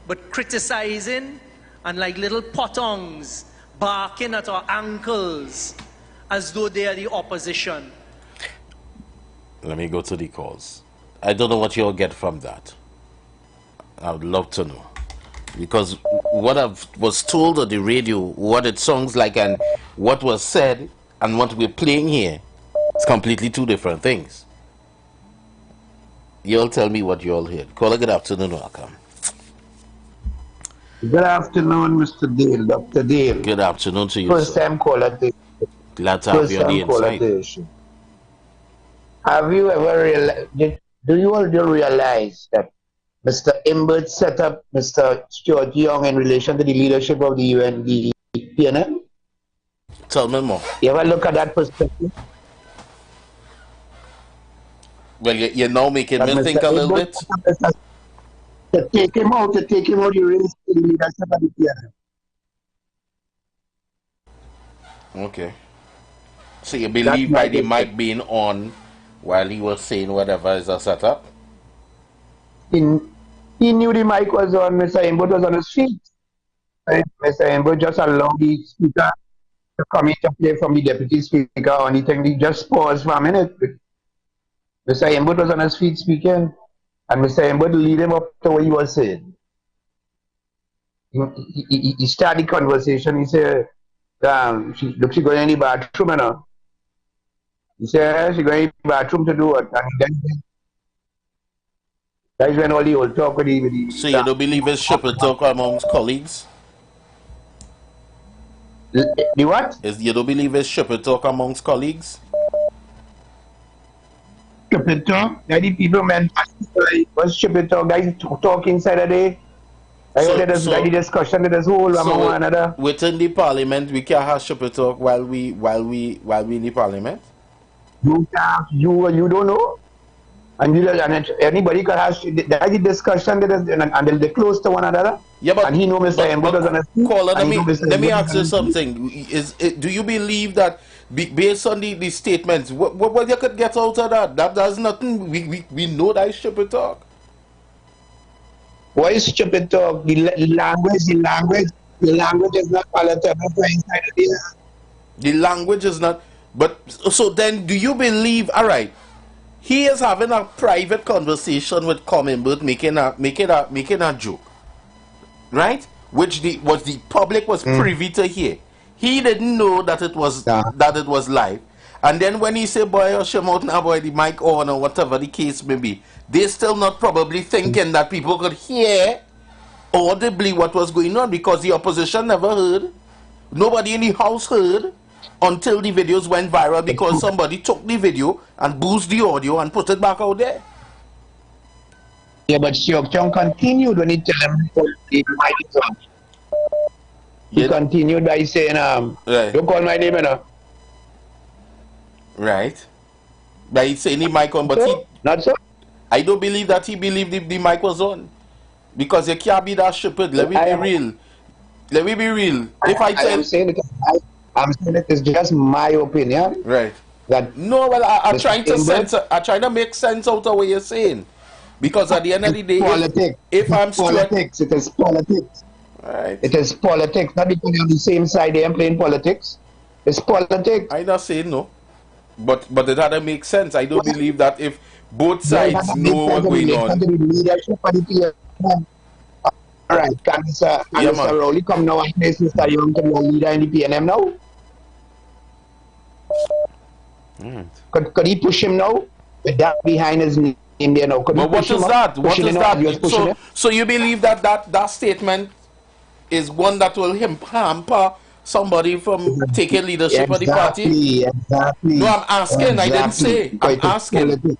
S8: but criticizing and like little potongs barking at our ankles as though they are the opposition.
S2: Let me go to the calls. I don't know what you'll get from that. I would love to know. Because what I was told on the radio, what it sounds like and what was said and what we're playing here is completely two different things. You all tell me what you all heard. Caller, good afternoon, welcome.
S4: Good afternoon, Mr. Dale, Dr. Dale.
S2: Good afternoon to you,
S4: First
S2: sir.
S4: time caller to
S2: Glad to have you on the inside.
S4: Have you ever realized, do you all realize that Mr. Imbert set up Mr. Stuart Young in relation to the leadership of the UND PNM?
S2: Tell me more.
S4: You ever look at that perspective?
S2: Well, you're now making me think a little bit.
S4: To take him out, you raise the leadership of the PNM.
S2: Okay. So you believe by the mic being on while he was saying whatever is a setup?
S4: He knew the mic was on. Mr. Imbert was on his feet. Right? Mr. Imbert just allowed the speaker to come interplay from the deputy speaker on anything. He just paused for a minute. Mr. Imbert was on his feet speaking, and Mr. Imbert lead him up to what he was saying. He started the conversation. He said, she going in the bathroom, you know. He said, she going in the bathroom to do it. And then, that's when all the old talk with the
S2: So you don't believe it's shipper talk amongst colleagues?
S4: The what?
S2: You don't believe it's shipper talk amongst colleagues?
S4: Shipper talk? That the people, man, what's shipper talk? Guys talk inside of the the discussion that is whole among one another.
S2: Within the parliament, we can't have shipper talk while we in the parliament?
S4: You don't know? And anybody can have that discussion that is, and they're close to one another.
S2: Yeah, but
S4: and he knows Mr. Imbert was on his feet.
S2: Caller, let me ask you something. Do you believe that based on the statements, what you could get out of that? That does nothing. We know that is stupid talk.
S4: What is stupid talk? The language is not palatable for inside of the.
S2: The language is not. But so then, do you believe? All right. He is having a private conversation with Imbert, making a joke, right? Which the public was privy to hear. He didn't know that it was live, and then when he said, "Boy, or shame out now, boy, the mic on," or whatever the case may be, they still not probably thinking that people could hear audibly what was going on because the opposition never heard, nobody in the house heard. Until the videos went viral because somebody took the video and boosted the audio and put it back out there.
S4: Yeah, but Siok Chong continued when he told him to the mic is on. He continued by saying,
S2: right.
S4: Don't call my name, you know.
S2: Right. By saying the mic on, but
S4: so, not so.
S2: I don't believe that he believed the mic was on. Because you can't be that stupid. Let me be real. Let me be real. If I tell...
S4: I'm saying it is just my opinion.
S2: Right.
S4: That
S2: no, well, I'm trying to make sense out of what you're saying. Because at the end of the day, if I'm
S4: politics, it is politics.
S2: Right.
S4: It is politics. Not because you're on the same side they are playing politics. It's politics.
S2: I'm not saying no. But it had to make sense. I don't believe that if both sides know what's going on.
S4: All right, can Mr. Rowley come now and place Mr. Young to be a leader in the PNM now? Could he push him now? With that behind his name there now.
S2: But what is that? What is that? So you believe that statement is one that will hamper somebody from taking leadership of the party?
S4: Exactly.
S2: No, I'm asking. I didn't say. I'm asking.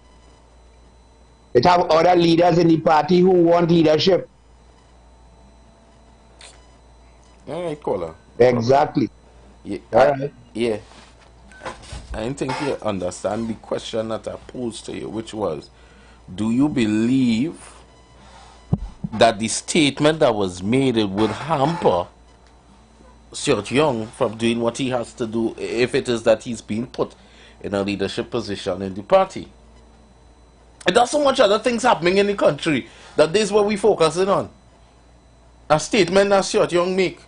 S4: It have other leaders in the party who want leadership.
S2: All right, caller.
S4: Exactly.
S2: Yeah.
S4: All right.
S2: Yeah. I don't think you understand the question that I posed to you, which was, do you believe that the statement that was made would hamper Stuart Young from doing what he has to do if it is that he's being put in a leadership position in the party? And there's so much other things happening in the country that this is what we're focusing on. A statement that Stuart Young make.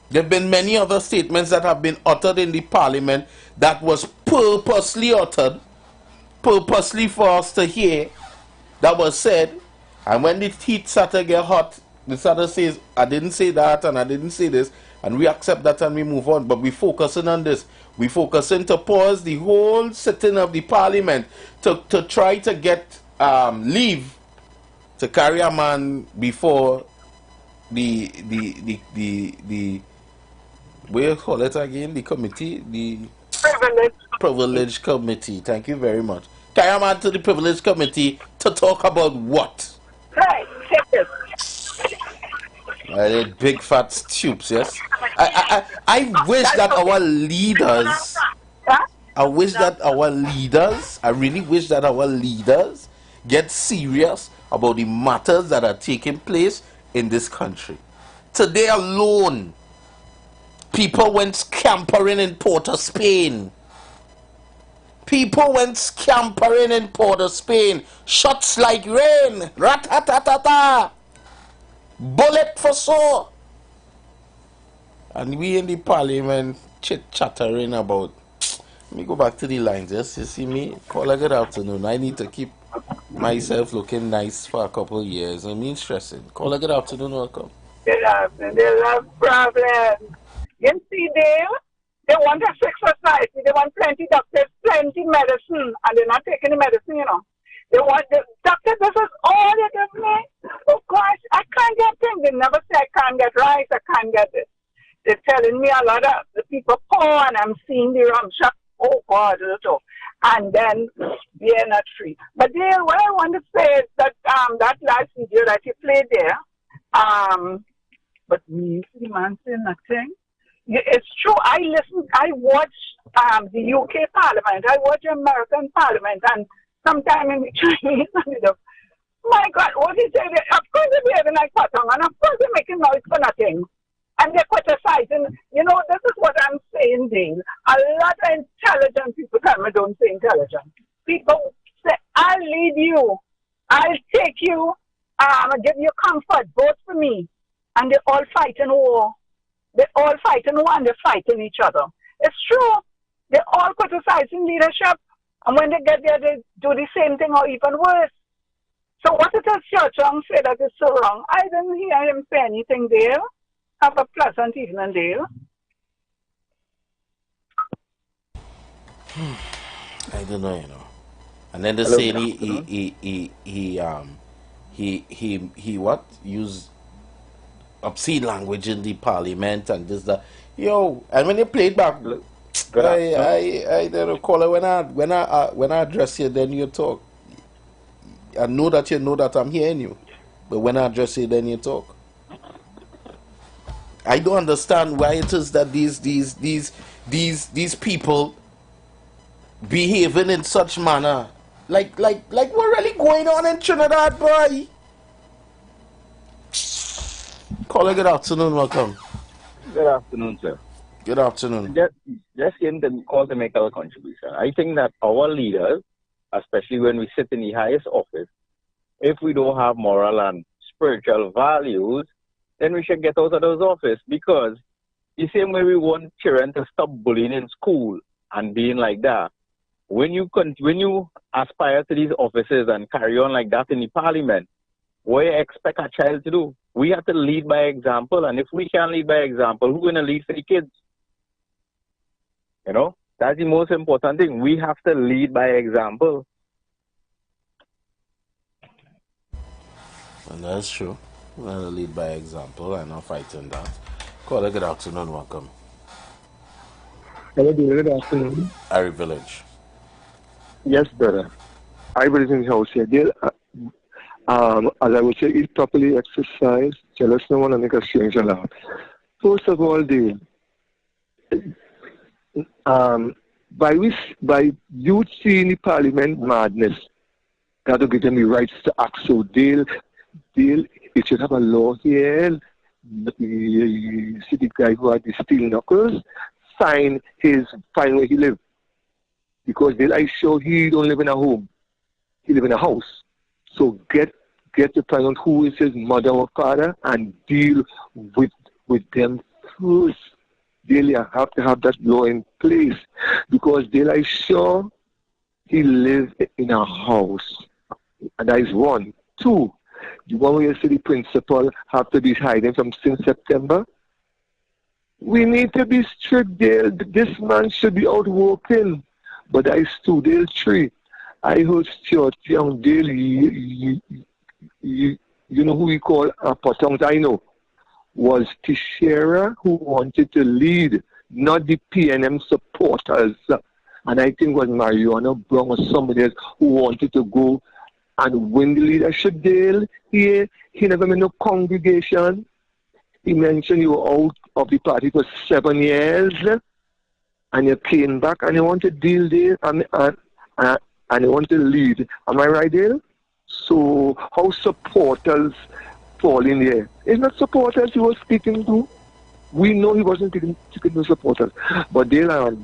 S2: There have been many other statements that have been uttered in the parliament that was purposely uttered, purposely for us to hear, that was said, and when the heat started to get hot, the started says, I didn't say that and I didn't say this, and we accept that and we move on. But we focusing on this. We focusing to pause the whole sitting of the parliament to try to get leave to carry a man before the what do you call it again? The committee, the privilege committee. Thank you very much. Carry a man to the privilege committee to talk about what?
S22: Right.
S2: Big fat stoops, yes. I wish that our leaders, I really wish that our leaders get serious about the matters that are taking place in this country. Today alone, people went scampering in Port of Spain. Shots like rain. Rat-a-ta-ta-ta. Bullet for sore. And we in the parliament chit-chattering about. Let me go back to the lines. Yes, you see me? Call a good afternoon. I need to keep myself looking nice for a couple of years. I mean stressing. Call a good afternoon. Welcome.
S22: Good afternoon. They have problems. You see, Dale? They want a sick society. They want plenty doctors, plenty medicine, and they're not taking the medicine, you know. They want the doctors. This is all they give me. Oh gosh, I can't get things. They never say I can't get rice. I can't get this. They're telling me a lot of the people poor, and I'm seeing the rum shop. Oh God, and then they're not free. But Dale, what I want to say is that that last video that you played there, but me, the man saying nothing. It's true. I watch the UK Parliament. I watch the American Parliament, and sometime in the Chinese. My God, what is it? Of course they're behaving like Patong, and of course they're making noise for nothing. And they're criticizing. You know, this is what I'm saying, Dale. A lot of intelligent people tell me don't say intelligent. People say, I'll lead you. I'll take you. I'll give you comfort. Vote for me. And they're all fighting war. They're all fighting war and they're fighting each other. It's true. They're all criticizing leadership. And when they get there, they do the same thing or even worse. So what it is Xiao Chong say that is so wrong? I didn't hear him say anything there. Have a pleasant evening, Dale.
S2: I don't know, you know. And then they say he what? Use obscene language in the parliament and this that. Yo, and when they played back, I don't recall it when I address you, then you talk. I know that you know that I'm hearing you, but when I address you, then you talk. I don't understand why it is that these people behaving in such manner. Like what really going on in Trinidad, boy? Caller, good afternoon, welcome.
S5: Good afternoon, sir.
S2: Good afternoon.
S5: Just came to call to make our contribution. I think that our leaders, especially when we sit in the highest office, if we don't have moral and spiritual values, then we should get out of those offices, because the same way we want children to stop bullying in school and being like that, when you aspire to these offices and carry on like that in the parliament, what do you expect a child to do? We have to lead by example, and if we can't lead by example, who's going to lead for the kids? You know, that's the most important thing. We have to lead by example.
S2: And that's true. We're going to lead by example. I'm not fighting that. Caller, good afternoon, welcome.
S6: Hello, good afternoon.
S2: Ari Village.
S6: Yes, brother. I was in the house here. Dear, as I would say, eat properly, exercise, jealous no one, and make a strange allowed. First of all, Dale, by you seeing the parliament madness, that will give them the rights to act. So, Dale, it should have a law here. You see the guy who had the steel knuckles, find where he lives. Because Dale, I sure he don't live in a home. He live in a house. So get to find out who is his mother or father and deal with them first. Dale, you have to have that law in place. Because Dale, I sure he lives in a house. And that is one. Two, the one where you see the principal have to be hiding from since September. We need to be strict there. This man should be out working. But I stood Dale 3. I heard Stuart Young Dale, you know who we call Pottongs, I know, was Teixeira who wanted to lead, not the PNM supporters. And I think it was Mariana Brown or somebody else who wanted to go and win the leadership. Dale, he never made no congregation. He mentioned you were out of the party for 7 years, and you came back and you want to deal there and you want to lead. Am I right, Dale? So how supporters fall in there? It's not supporters he was speaking to. We know he wasn't speaking to supporters. But Dale,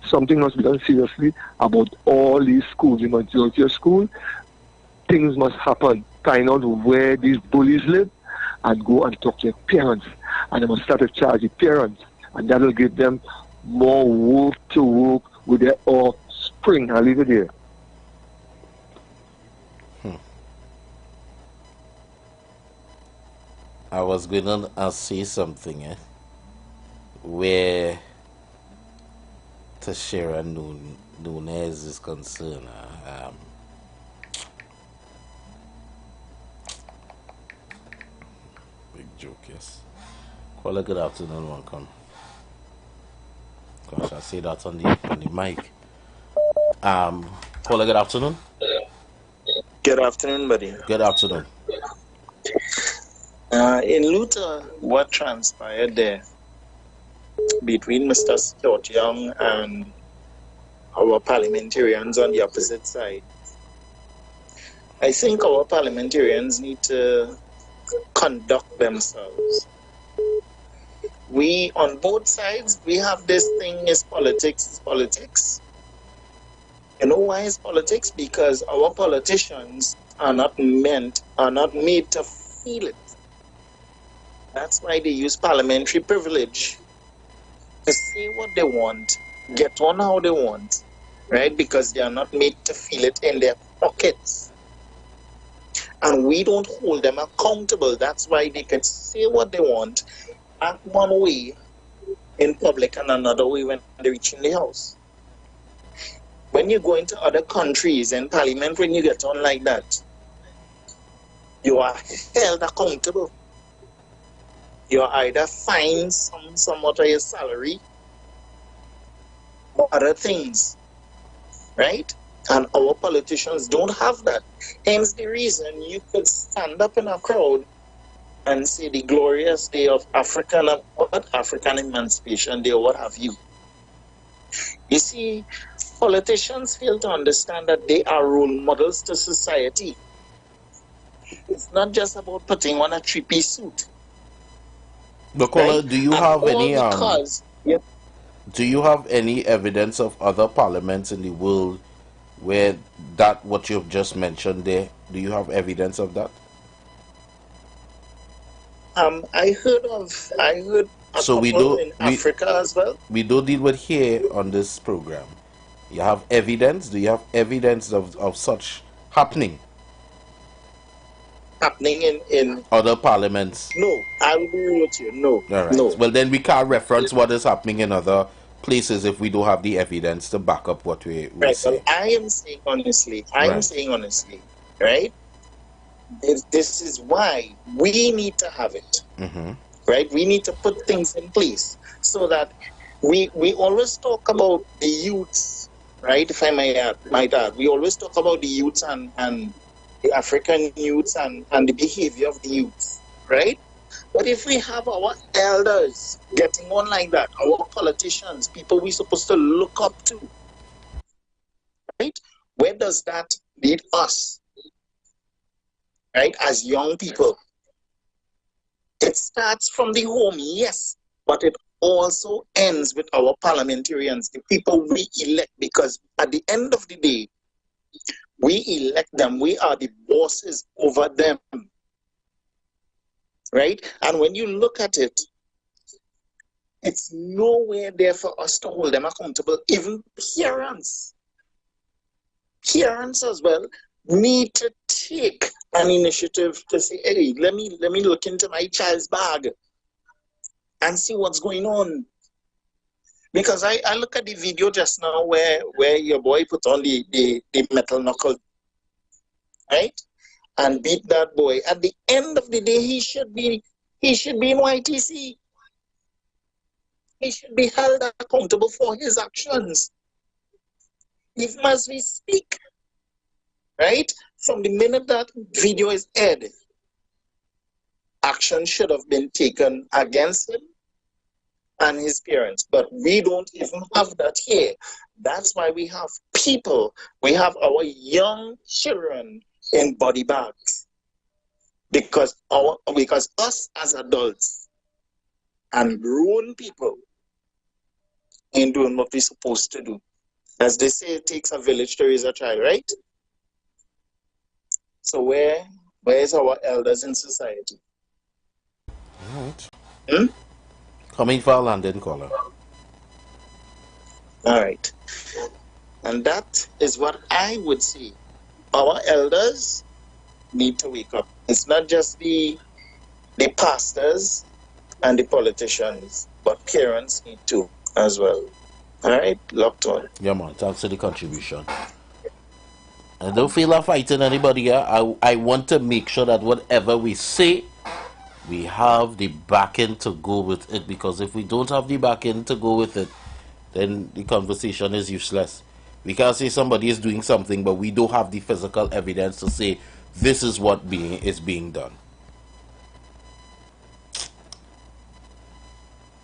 S6: something must be done seriously about all these schools, the majority of schools. Things must happen. Find out where these bullies live and go and talk to their parents. And they must start to charge the parents. And that will give them more work to work with their offspring. I'll leave it there.
S2: I was going to say something, where Teixeira Nunez is concerned. Big joke, yes. Caller, good afternoon, welcome. Gosh, I say that on the mic. Caller, good afternoon.
S13: Good afternoon, buddy.
S2: Good afternoon.
S13: In Luther, what transpired there between Mr. Stuart Young and our parliamentarians on the opposite side, I think our parliamentarians need to conduct themselves. We, on both sides, we have this thing is politics. You know why it's politics? Because our politicians are not made to feel it. That's why they use parliamentary privilege to say what they want, get on how they want, right? Because they are not made to feel it in their pockets. And we don't hold them accountable. That's why they can say what they want, act one way in public and another way when they reach in the house. When you go into other countries and parliament, when you get on like that, you are held accountable. You are either fined somewhat of your salary or other things, right? And our politicians don't have that. Hence the reason you could stand up in a crowd and say the glorious day of African Emancipation Day or what have you. You see, politicians fail to understand that they are role models to society. It's not just about putting on a three-piece suit.
S2: But caller,
S13: Right?
S2: do you
S13: And
S2: have
S13: all
S2: any
S13: because, yep.
S2: do you have any evidence of other parliaments in the world where that what you've just mentioned there? Do you have evidence of that?
S13: I heard a
S2: So
S13: couple in Africa as well.
S2: We do deal with here on this program. You have evidence? Do you have evidence of such happening?
S13: Happening in
S2: Other parliaments?
S13: No, I will be real with you. No.
S2: All right.
S13: No.
S2: Well, then we can't reference what is happening in other places if we don't have the evidence to back up what we
S13: Right.
S2: say.
S13: Well, I am saying honestly, right? This is why we need to have it.
S2: Mm-hmm.
S13: Right? We need to put things in place so that we always talk about the youths, right? If I might add, we always talk about the youths and the African youths and the behavior of the youths, right? But if we have our elders getting on like that, our politicians, people we're supposed to look up to, right? Where does that lead us, right, as young people? It starts from the home, yes, but it also ends with our parliamentarians, the people we elect, because at the end of the day, we elect them. We are the bosses over them. Right? And when you look at it, it's nowhere there for us to hold them accountable. Even parents as well need to take an initiative to say, hey, let me look into my child's bag. and see what's going on. Because I look at the video just now where your boy put on the metal knuckle, right? And beat that boy. At the end of the day, he should be in YTC. He should be held accountable for his actions. Even as we speak, right? From the minute that video is aired, action should have been taken against him and his parents. But we don't even have that here. That's why we have people, we have our young children in body bags. Because us as adults and grown people ain't doing what we're supposed to do. As they say, it takes a village to raise a child, right? So where is our elders in society?
S2: All right. Coming for London caller.
S13: All right. And that is what I would say. Our elders need to wake up. It's not just the pastors and the politicians, but parents need to as well. All right, locked on.
S2: Yeah, man. Thanks for the contribution. I don't feel like fighting anybody here. I want to make sure that whatever we say, we have the backing to go with it. Because if we don't have the backing to go with it, then the conversation is useless. We can't say somebody is doing something, but we don't have the physical evidence to say this is what is being done.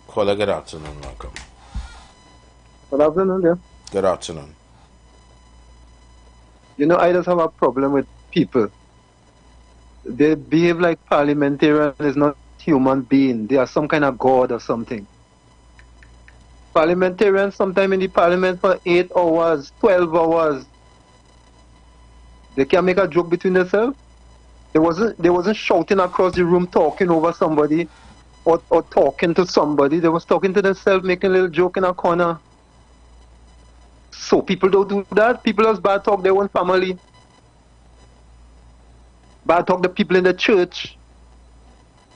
S2: Caller, good afternoon. Welcome.
S16: Good afternoon, yeah.
S2: Good afternoon.
S16: You know, I just have a problem with people. They behave like parliamentarians is not human being. They are some kind of god or something. Parliamentarians sometime in the parliament for 8 hours, 12 hours. They can make a joke between themselves. They wasn't shouting across the room talking over somebody or talking to somebody. They was talking to themselves, making a little joke in a corner. So people don't do that. People just bad talk their own family. Bad talk the people in the church.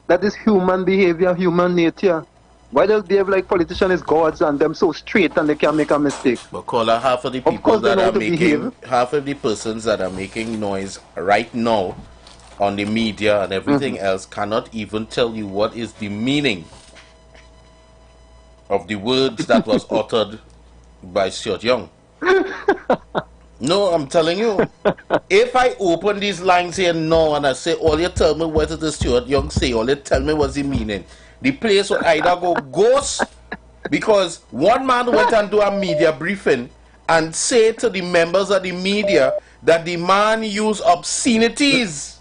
S16: That is human behavior, human nature. Why does they behave like politicians is gods and them so straight and they can't make a mistake?
S2: But caller, half of the people that are making, half of the persons that are making noise right now on the media and everything else cannot even tell you what is the meaning of the words that was uttered by Stuart Young. No, I'm telling you, if I open these lines here now and I say, all you tell me what did Stuart Young say, all you tell me what's the meaning, the place would either go ghost, because one man went and do a media briefing and say to the members of the media that the man used obscenities.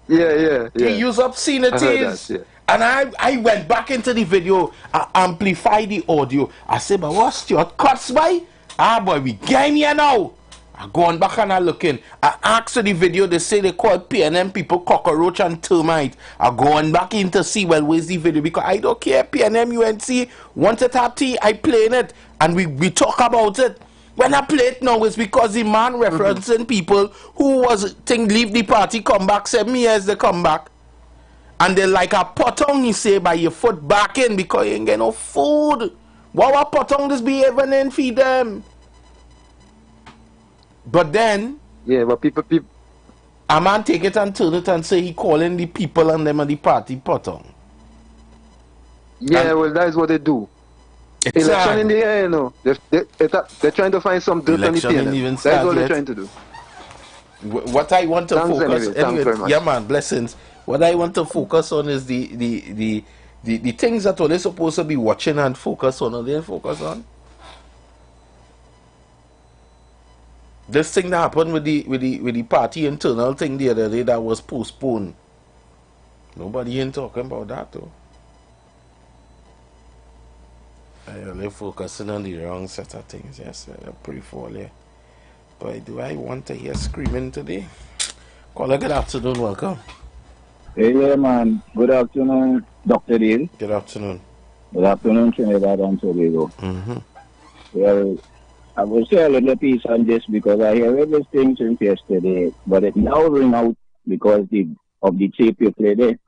S16: Yeah.
S2: He used obscenities.
S16: That, yeah.
S2: And I went back into the video, I amplified the audio. I said, but what Stuart cuts by? Ah boy, we game here now. I go on back and I look in. I asked for the video, they say they call PNM people cockroach and termite. I go on back in to see, well, where's the video? Because I don't care, PNM, UNC, once it have tea, I play it. And we talk about it. When I play it now, it's because the man referencing people who was think leave the party, come back, 7 years they come back. And they like a potong, he say, by your foot back in because you ain't get no food. What a potong this behaving and feed them? But then,
S16: yeah, but people,
S2: a man take it and turn it and say he calling the people and them and the party potong.
S16: Yeah, and well, that is what they do. Election in the air, you know. They're trying to find some dirt on the PNM. That's what they're trying to do.
S2: What I want to focus anyway, yeah, man, blessings. What I want to focus on is the things that we're supposed to be watching and focus on. Are they focus on? This thing that happened with the party internal thing the other day that was postponed. Nobody ain't talking about that though. They're focusing on the wrong set of things. Yes, they're pretty fall here. But do I want to hear screaming today? Caller, good afternoon, welcome.
S17: Hey, yeah, man. Good afternoon, Dr. Dale.
S2: Good afternoon.
S17: Good afternoon, Trinidad and Tobago. Well, I will say a little piece on this because I hear everything since yesterday, but it now ring out because of the tape you played there.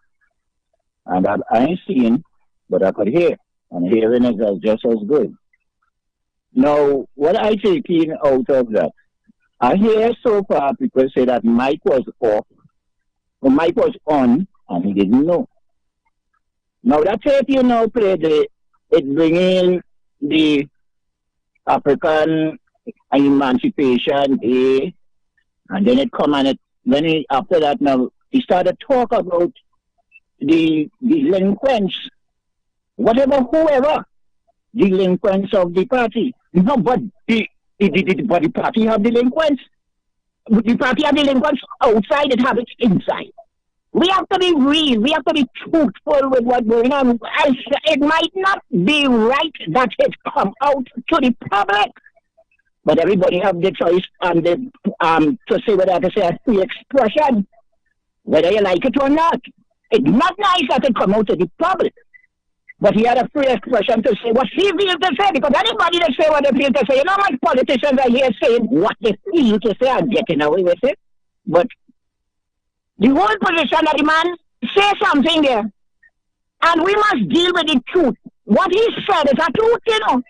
S17: And I ain't seeing, but I could hear. And hearing is just as good. Now, what I taking out of that, I hear so far people say that mic was off, the mic was on, and he didn't know. Now, that tape you now play, it bring in the African Emancipation Day, and then it come and after that now, he started to talk about the delinquents, whoever, delinquents of the party. No, but the party have delinquents. The party have delinquents outside, it have it inside. We have to be real. We have to be truthful with what's going on. It might not be right that it come out to the public, but everybody have the choice and to say whether to say a free expression, whether you like it or not. It's not nice that it come out to the public, but he had a free expression to say what he feels to say, because anybody that say what they feel to say, you know how much politicians are here saying what they feel to say and getting away with it, but the whole position that the man say something there, and we must deal with the truth. What he said is a truth, you know.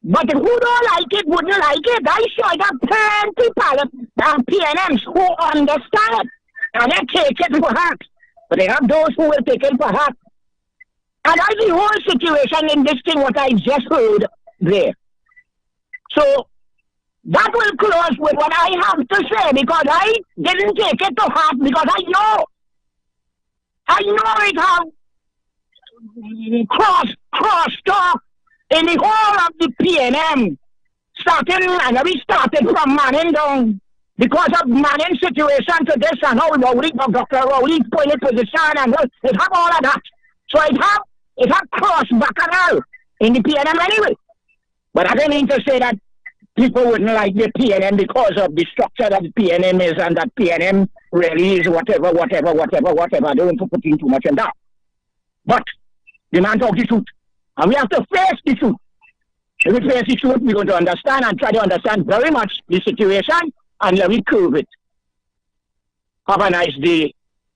S17: But who don't like it wouldn't like it. I sure got plenty of PNMs who understand it, and they take it for heart. But they have those who will take it for heart. And that's the whole situation in this thing, what I just heard there. So that will close with what I have to say, because I didn't take it to heart, because I know it have cross talk in the whole of the PNM, and we started from Manning down, because of Manning situation to this and how Dr. Rowley's point of position, and it have all of that. So it have cross bacchanal in the PNM anyway. But I don't mean to say that people wouldn't like the PNM because of the structure that the PNM is, and that PNM really is whatever. I don't want to put in too much in that. But the man talks the truth. And we have to face the truth. If we face the truth, we're going to understand and try to understand very much the situation, and let me curve it. Have a nice day,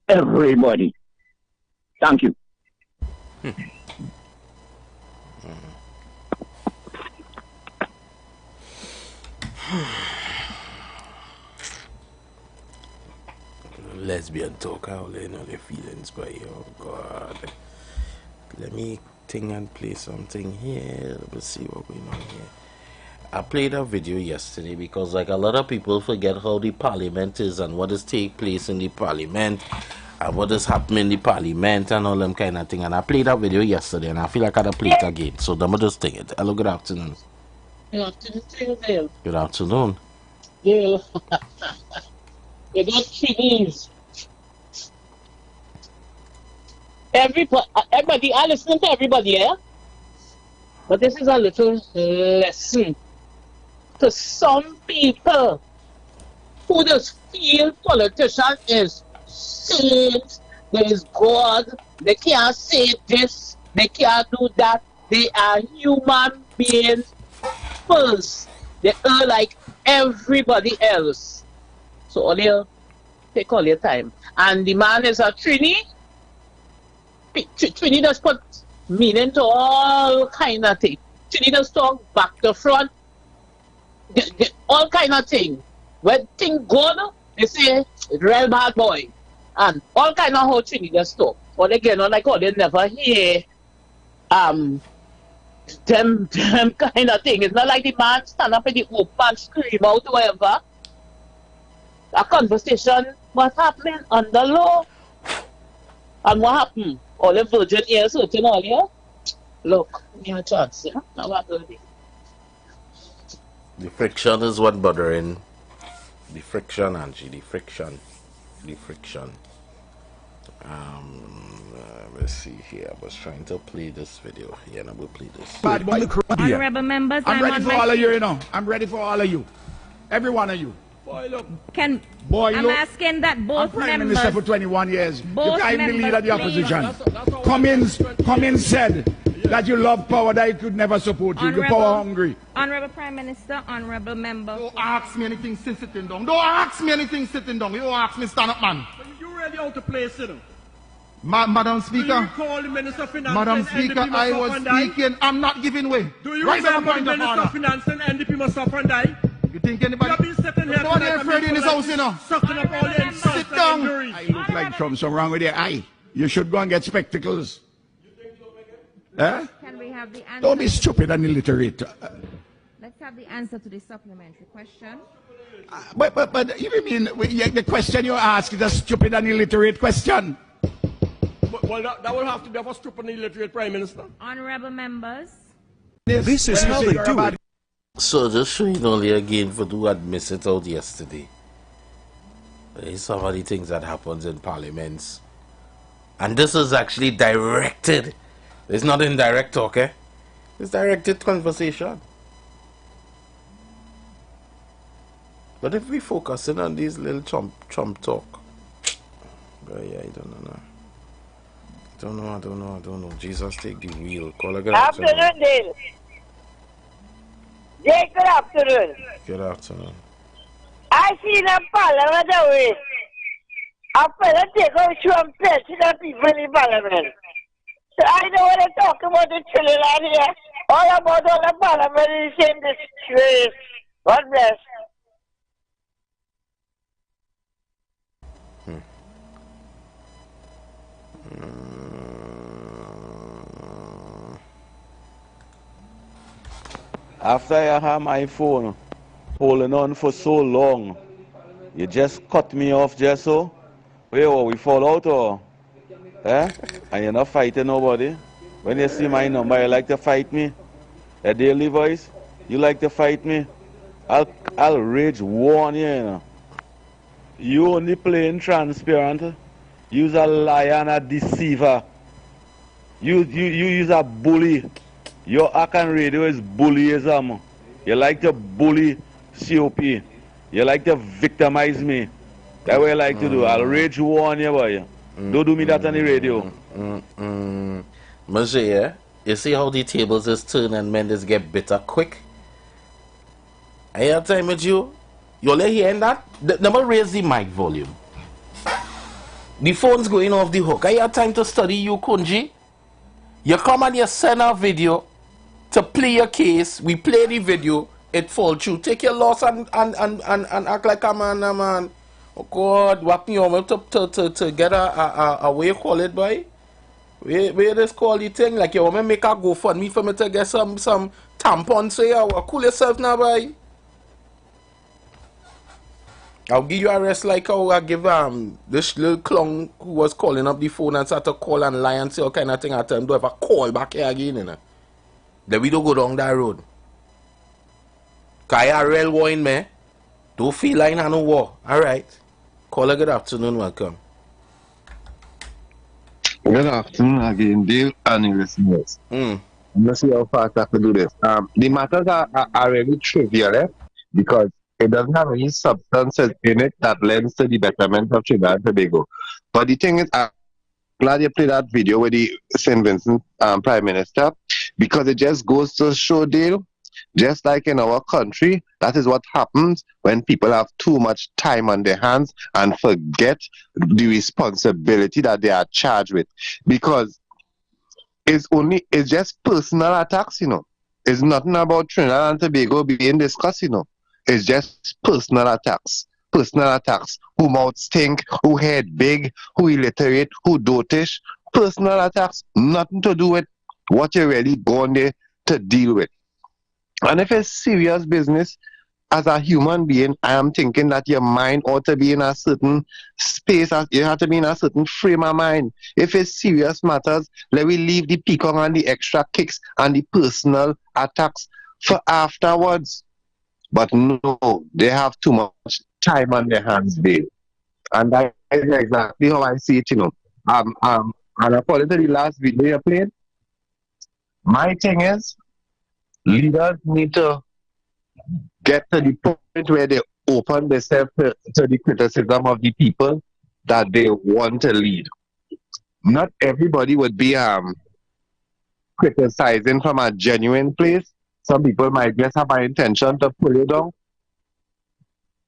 S17: everybody. Thank you.
S2: Lesbian talk out, you know, their feelings, but oh God. Let me think and play something here. Let's see what we know here. I played a video yesterday because like a lot of people forget how the parliament is and what is take place in the parliament and what is happening in the parliament and all them kind of thing. And I played that video yesterday and I feel like I gotta play it again. So let me just take it. Hello, good afternoon.
S9: Good afternoon to you, Dale.
S2: Good afternoon.
S9: Dale, you got 3 days. Everybody, I listen to everybody, yeah? But this is a little lesson to some people who just feel politician is saints, there is God, they can't say this, they can't do that. They are human beings first. They are like everybody else. So all your take all your time. And the man is a Trini. Trini does put meaning to all kind of things. Trini does talk back to front. All kind of thing. When things good, they say real bad boy. And all kind of how Trini does talk. But again, like how they never hear them kind of thing. It's not like the man stand up in the open and scream out whatever. A conversation was happening on the law. And what happened? All the virgin ears hurting all here. Look, give me a chance, yeah? Now what do they?
S2: The friction is what bothering. The friction, Angie, the friction. Let's see here. I was trying to play this video. Yeah, and I will play this.
S18: Bad boy,
S23: Honorable members,
S18: I'm ready
S23: on
S18: for all of you, you know. I'm ready for all of you. Every one of you. Boy, look.
S23: I'm
S18: look.
S23: asking that both
S18: I'm Prime
S23: members.
S18: Minister for 21 years.
S23: Both
S18: You can't even leader of the
S23: members,
S18: opposition. Cummins said that you love power, that he could never support you. You're power hungry.
S23: Honorable Prime Minister, honorable member.
S18: Don't ask me anything sitting down. Don't ask me anything sitting down. You don't ask me stand up, man.
S24: You really out to play, sit down.
S18: Madam Speaker.
S11: Do you recall the Minister of Finance
S18: Madam
S11: and
S18: Speaker,
S11: NDP must
S18: I
S11: suffer
S18: was
S11: and die?
S18: speaking. I'm not giving way.
S11: Do you
S18: Right on
S11: remember
S18: the
S11: the
S18: point of
S11: Minister of
S18: order.
S11: Finance and NDP must suffer and die?
S18: You think anybody?
S11: You have been sitting here
S18: Nobody
S11: tonight
S18: afraid in this house, you know.
S11: sucking up all the insults
S18: Sit
S11: and
S18: down.
S11: injuries.
S18: I look like something wrong with your eye. You should go and get spectacles. Eh?
S23: Can we have the answer?
S18: Don't be stupid and illiterate.
S23: Let's have the answer to the supplementary question.
S18: But you mean the question you ask is a stupid and illiterate question?
S11: Well, that will have to be of a stupid and illiterate Prime Minister.
S23: Honorable members.
S2: This is how they do it. So just showing only again for who had missed it out yesterday. Some of the things that happens in parliaments. And this is actually directed. It's not indirect talk, eh? It's directed conversation. But if we focus in on these little chump talk. Yeah, I don't know. I don't know. Jesus, take the wheel. Call a good
S19: afternoon, Dale. Yeah, good afternoon.
S2: Good afternoon.
S19: I see the parliament away. I fella take out some president people in parliament. So I know what they're talking about the children out here. All about all the parliament is in disgrace. God bless.
S20: After I have my phone holding on for so long, you just cut me off just so? Wait, we fall out or? Eh? And you're not fighting nobody? When you see my number, you like to fight me? A daily voice? You like to fight me? I'll rage war on you, you know. You only playing transparent. You's a liar and a deceiver. You use a bully. Your act and radio is bullyism. You like to bully COP. You like to victimize me. That's what you like to do. I'll rage war on you, boy. Don't do me that on the radio.
S2: Monsieur, you see how the tables is turn and men just get bitter quick? I have time with you. You only hearing that? Never raise the mic volume. The phone's going off the hook. I have time to study you, Kunji. You come and you send a video to play your case. We play the video. It fall through. Take your loss and act like a man. Oh God, what me on to get a way you call it, boy? Where this call the thing? Like you want me make a go for me to get some tampons say or cool yourself now, boy. I'll give you a rest like how I give this little clown who was calling up the phone and started to call and lie and say all kind of thing. I tell him do have a call back here again, you know. Then we don't go down that road. Cause I a real war in me. Don't feel like I no war. Alright. Call a good afternoon, welcome.
S4: Good afternoon again, Dale and your listeners. Let's see how fast I can do this. The matters are really trivial, because it doesn't have any substances in it that lends to the betterment of Trinidad and Tobago. But the thing is, I'm glad you played that video with the St. Vincent Prime Minister, because it just goes to show, Dale, just like in our country, that is what happens when people have too much time on their hands and forget the responsibility that they are charged with. Because it's just personal attacks, you know. It's nothing about Trinidad and Tobago being discussed, you know. It's just personal attacks. Personal attacks. Who mouth stink, who head big, who illiterate, who dotish. Personal attacks. Nothing to do with what you're really going there to deal with. And if it's serious business, as a human being, I am thinking that your mind ought to be in a certain space. You have to be in a certain frame of mind. If it's serious matters, let me leave the peacock and the extra kicks and the personal attacks for afterwards. But no, they have too much time on their hands, Dave. And that is exactly how I see it, you know. And according to the last video you played, my thing is, leaders need to get to the point where they open themselves to the criticism of the people that they want to lead. Not everybody would be criticizing from a genuine place. Some people might just have an intention to pull you down.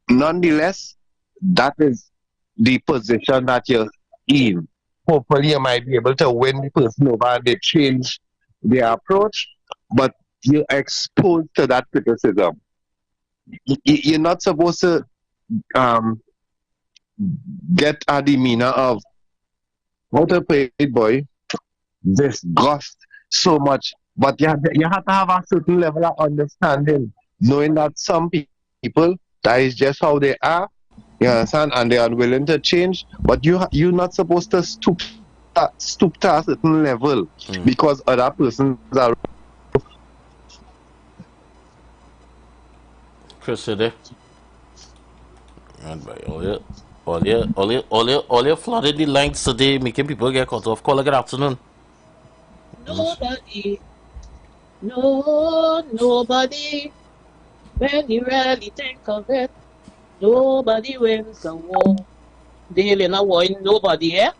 S4: Nonetheless, that is the position that you're in.
S6: hopefully you might be able to win the person over and they change their approach, but you're exposed to that criticism. You're not supposed to get a demeanor of what a paid boy, disgust so much, but you have to have a certain level of understanding, knowing that some people, that is just how they are, you understand, and they are unwilling to change, but you're not supposed to stoop to a certain level because other persons are.
S2: Chris, you there? And by all your flooded the lines today, making people get cut off. Call, good afternoon.
S9: Nobody, nobody, when you really think of it, nobody wins the war. Dealing a war in nobody, eh?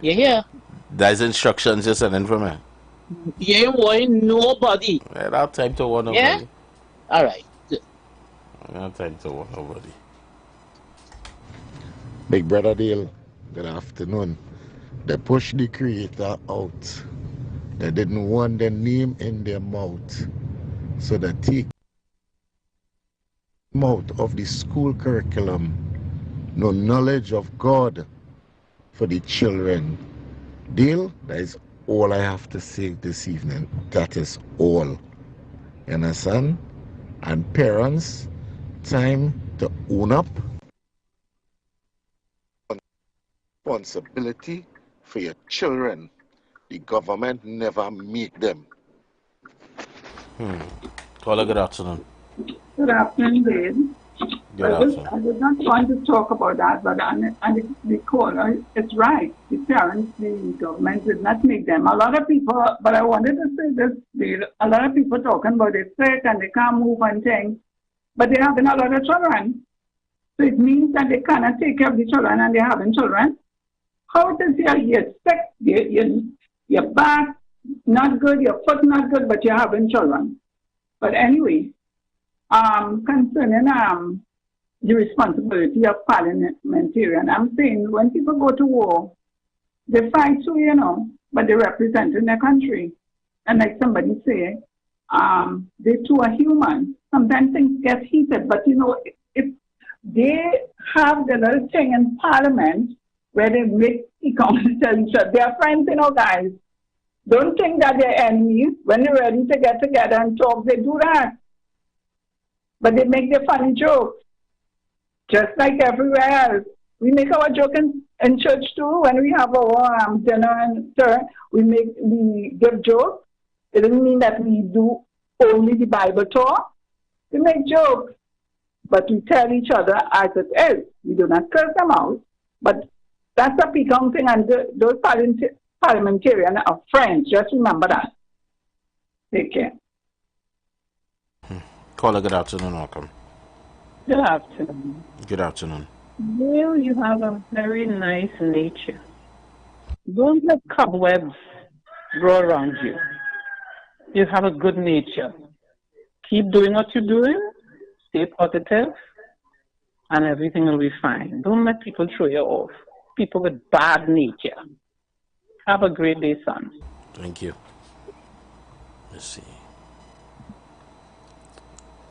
S9: You hear?
S2: That's instructions you're sending from me.
S9: You ain't warning nobody.
S2: I don't have time to warn nobody.
S9: Yeah? Alright.
S2: I don't have time to warn nobody.
S12: Big Brother Dale, good afternoon. They pushed the creator out. They didn't want the name in their mouth. So they take him out of the school curriculum. No knowledge of God for the children. Dale, that is all I have to say this evening. That is all. You understand? And parents, time to own up. Responsibility for your children. The government never make them.
S2: Caller, good afternoon.
S22: Good afternoon, Dave.
S2: Good afternoon.
S22: I did not want to talk about that, but the caller is right. The parents, the government did not make them. A lot of people, but I wanted to say this, a lot of people talking about they're sick and they can't move and things, but they're having a lot of children. So it means that they cannot take care of the children and they're having children. How does you're sick, your back not good, your foot not good, but you're having children? But anyway, concerning the responsibility of parliamentarian, I'm saying when people go to war, they fight too, but they represent in their country. And like somebody say, they too are human. Sometimes things get heated, but if they have the little thing in parliament where they make economists tell each other, they're friends, guys. Don't think that they're enemies. When they're ready to get together and talk, they do that. But they make their funny jokes, just like everywhere else. We make our joke in church too. When we have our dinner and turn, we give jokes. It doesn't mean that we do only the Bible talk. We make jokes, but we tell each other as it is. We do not curse them out. But that's a pecan thing, and those parliamentarians are friends. Just remember that. Take care.
S2: Caller, good afternoon, welcome.
S22: Good afternoon.
S2: Good afternoon.
S22: Well, you have a very nice nature. Don't let cobwebs grow around you. You have a good nature. Keep doing what you're doing. Stay positive, and everything will be fine. Don't let people throw you off. People with bad nature. Have a great day, son.
S2: Thank you. Let's see.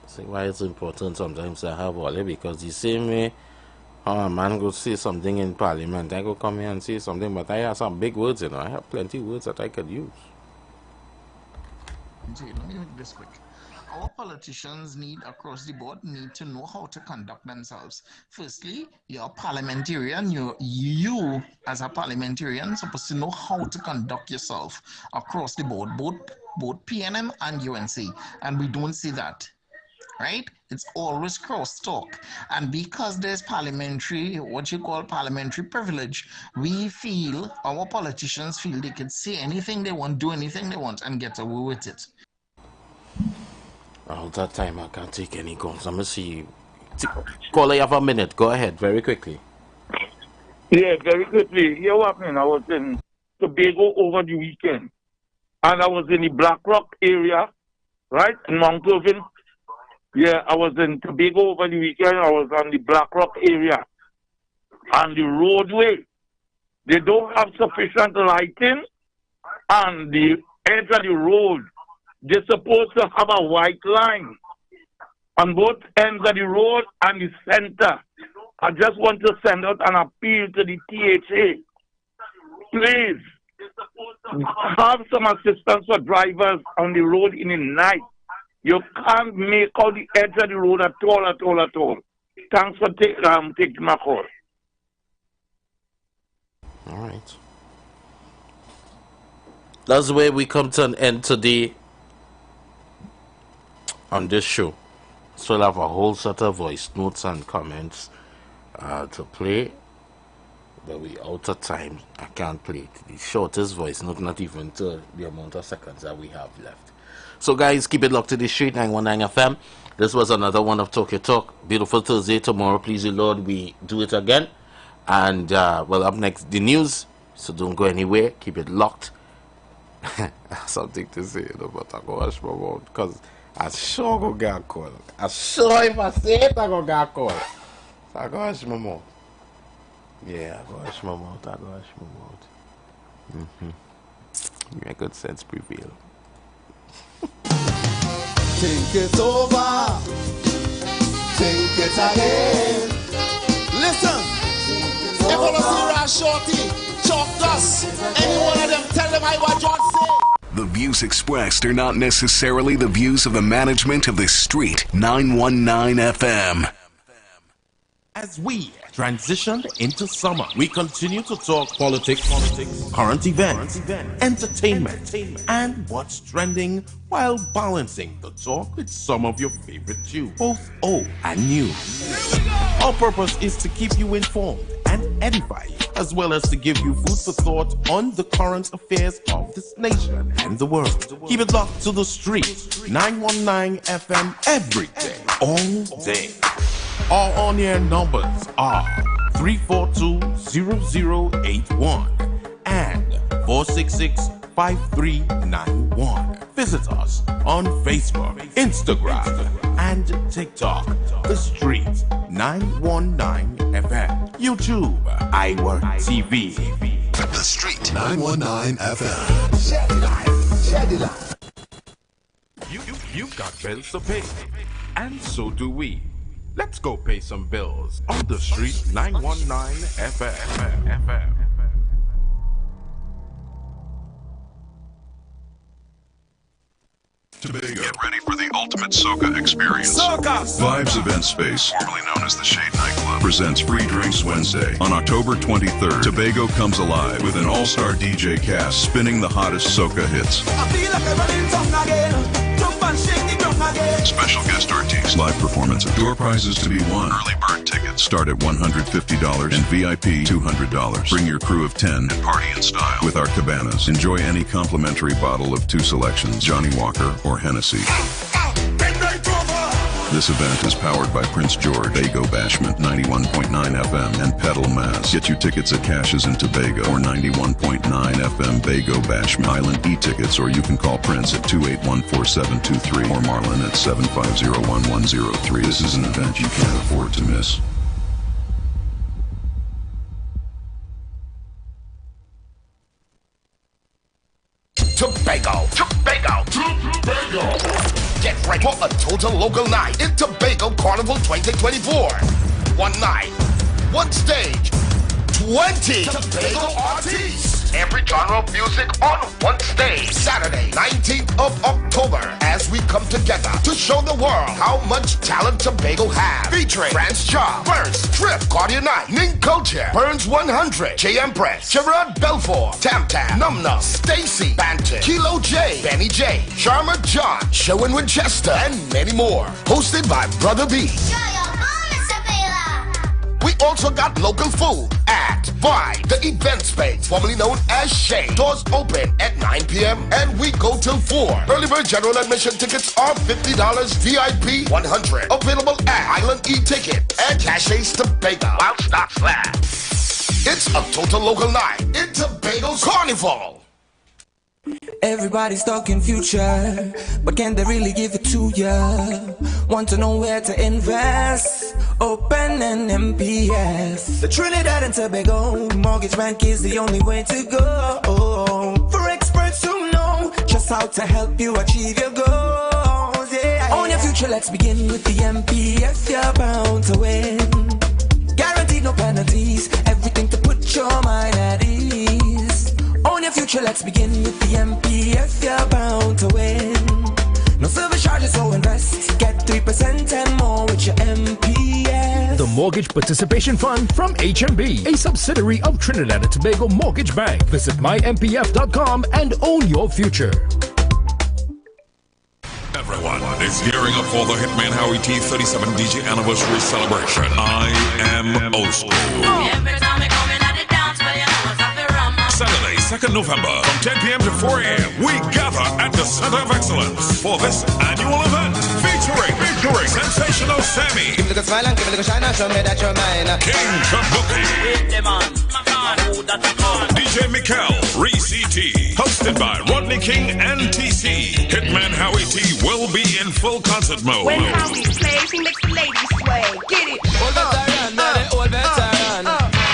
S2: See why it's important sometimes to have all because the same way a man go say something in parliament, I go come here and say something, but I have some big words, I have plenty of words that I could use.
S12: Let me make this quick. Our politicians across the board need to know how to conduct themselves. Firstly, you're a parliamentarian. You as a parliamentarian supposed to know how to conduct yourself across the board, both PNM and UNC, and we don't see that. Right? It's always crosstalk. And because there's what you call parliamentary privilege, our politicians feel they can say anything they want, do anything they want, and get away with it.
S2: All that time I can't take any calls. I'm going to see you. Caller, you have a minute. Go ahead, very quickly.
S14: Yeah, very quickly. You know what happened? I was in Tobago over the weekend. And I was in the Black Rock area, right? In Mount Irving. Yeah, I was in Tobago over the weekend. I was on the Black Rock area. And the roadway They don't have sufficient lighting on the edge of the road. They're supposed to have a white line on both ends of the road and the center. I just want to send out an appeal to the THA. Please, have some assistance for drivers on the road in the night. You can't make out the edge of the road at all. Thanks for taking my call.
S2: All right. That's where we come to an end today on this show. So we'll have a whole set of voice notes and comments to play. But we out of time. I can't play it. The shortest voice note, not even to the amount of seconds that we have left. So guys, keep it locked to the street, 919 FM. This was another one of Talk Your Talk. Beautiful Thursday. Tomorrow, please the Lord, we do it again. And well, up next, the news. So don't go anywhere. Keep it locked. Something to say, you know, but I go wash my mouth because I sure go get a call. I sure if I say it, I go get a call. So I go wash my mouth. Yeah, I go wash my mouth. Make good sense prevail.
S10: Think it over. Think it again. Listen. If you want to see Shorty, Chalk Dust, any one of them, tell them I what John say.
S15: The views expressed are not necessarily the views of the management of The Street, 919 FM.
S21: As we transition into summer, we continue to talk politics, current events, entertainment, and what's trending while balancing the talk with some of your favorite tunes, both old and new. Our purpose is to keep you informed and edify you, as well as to give you food for thought on the current affairs of this nation and the world. Keep it locked to The Street, 919 FM every day, all day. Our on-air numbers are 342-0081 and 466-5391. Visit us on Facebook, Instagram, and TikTok. The Street 919 FM. YouTube, IWER TV.
S15: The Street 919 FM.
S21: Shed it out. You've got bills to pay, and so do we. Let's go pay some bills on The Street 919 FM.
S24: Tobago. Get ready for the ultimate soca experience.
S10: Soca!
S24: Vibes Event Space, formerly known as the Shade Nightclub, presents Free Drinks Wednesday. On October 23rd, Tobago comes alive with an all-star DJ cast spinning the hottest soca hits.
S10: I feel like I'm running tongue again. Jump and shake the ground again.
S24: Special guest artists, live performances, door prizes to be won. Early bird tickets start at $150 and VIP $200. Bring your crew of 10 and party in style with our cabanas. Enjoy any complimentary bottle of 2 selections, Johnny Walker or Hennessy. This event is powered by Prince George, Bago Bashment 91.9 FM, and Pedal Mass. Get your tickets at Cash's in Tobago or 91.9 FM Bago Bashment Island e-tickets, or you can call Prince at 2814723 or Marlon at 7501103. This is an event you can't afford to miss.
S25: Tobago. Get ready for a total local night in Tobago Carnival 2024. One night, one stage, 20 Tobago artists. Every genre of music on one stage. Saturday, 19th of October, as we come together to show the world how much talent Tobago has. Featuring France Cha, Burns, Trip, Cardia Night, Ning Culture, Burns 100, J Empress, Gerard Belfort, Tam Tam, Numnum, Stacy, Banton, Kilo J, Benny J, Sharma John, Sherwin Winchester, and many more. Hosted by Brother B. We also got local food at Vibe, the event space, formerly known as Shade. Doors open at 9 p.m. and we go till 4. Early bird general admission tickets are $50, VIP $100. Available at Island E-Ticket and Cash's Tobago while stocks last. It's a total local night in Tobago's Carnival.
S1: Everybody's talking future, but can they really give it to ya? Want to know where to invest? Open an MPF. The Trinidad and Tobago Mortgage Bank is the only way to go. For experts who know just how to help you achieve your goals. Yeah. Own your future, let's begin with the MPF. You're bound to win. Guaranteed no penalties, everything to put your mind at ease. Own your future, let's begin with the MPF. You're bound to win. No service charges, so invest. Get 3% and more with your MPF.
S3: The Mortgage Participation Fund from HMB, a subsidiary of Trinidad and Tobago Mortgage Bank. Visit mympf.com and own your future.
S5: Everyone is gearing up for the Hitman Howie T37 DJ anniversary celebration. I am old school. Saturday, 2nd November, from 10 p.m. to 4 a.m., we gather at the Center of Excellence for this annual event featuring Sensational Sammy,
S1: Give me a little smile and give me a little shine and show me that you're mine.
S5: King Kabuki, DJ Mikkel, Reese T, hosted by Rodney King and TC. Hitman Howie T will be in full concert mode.
S7: When Howie plays, he makes the ladies sway. Get it.
S1: Old veteran, old veteran.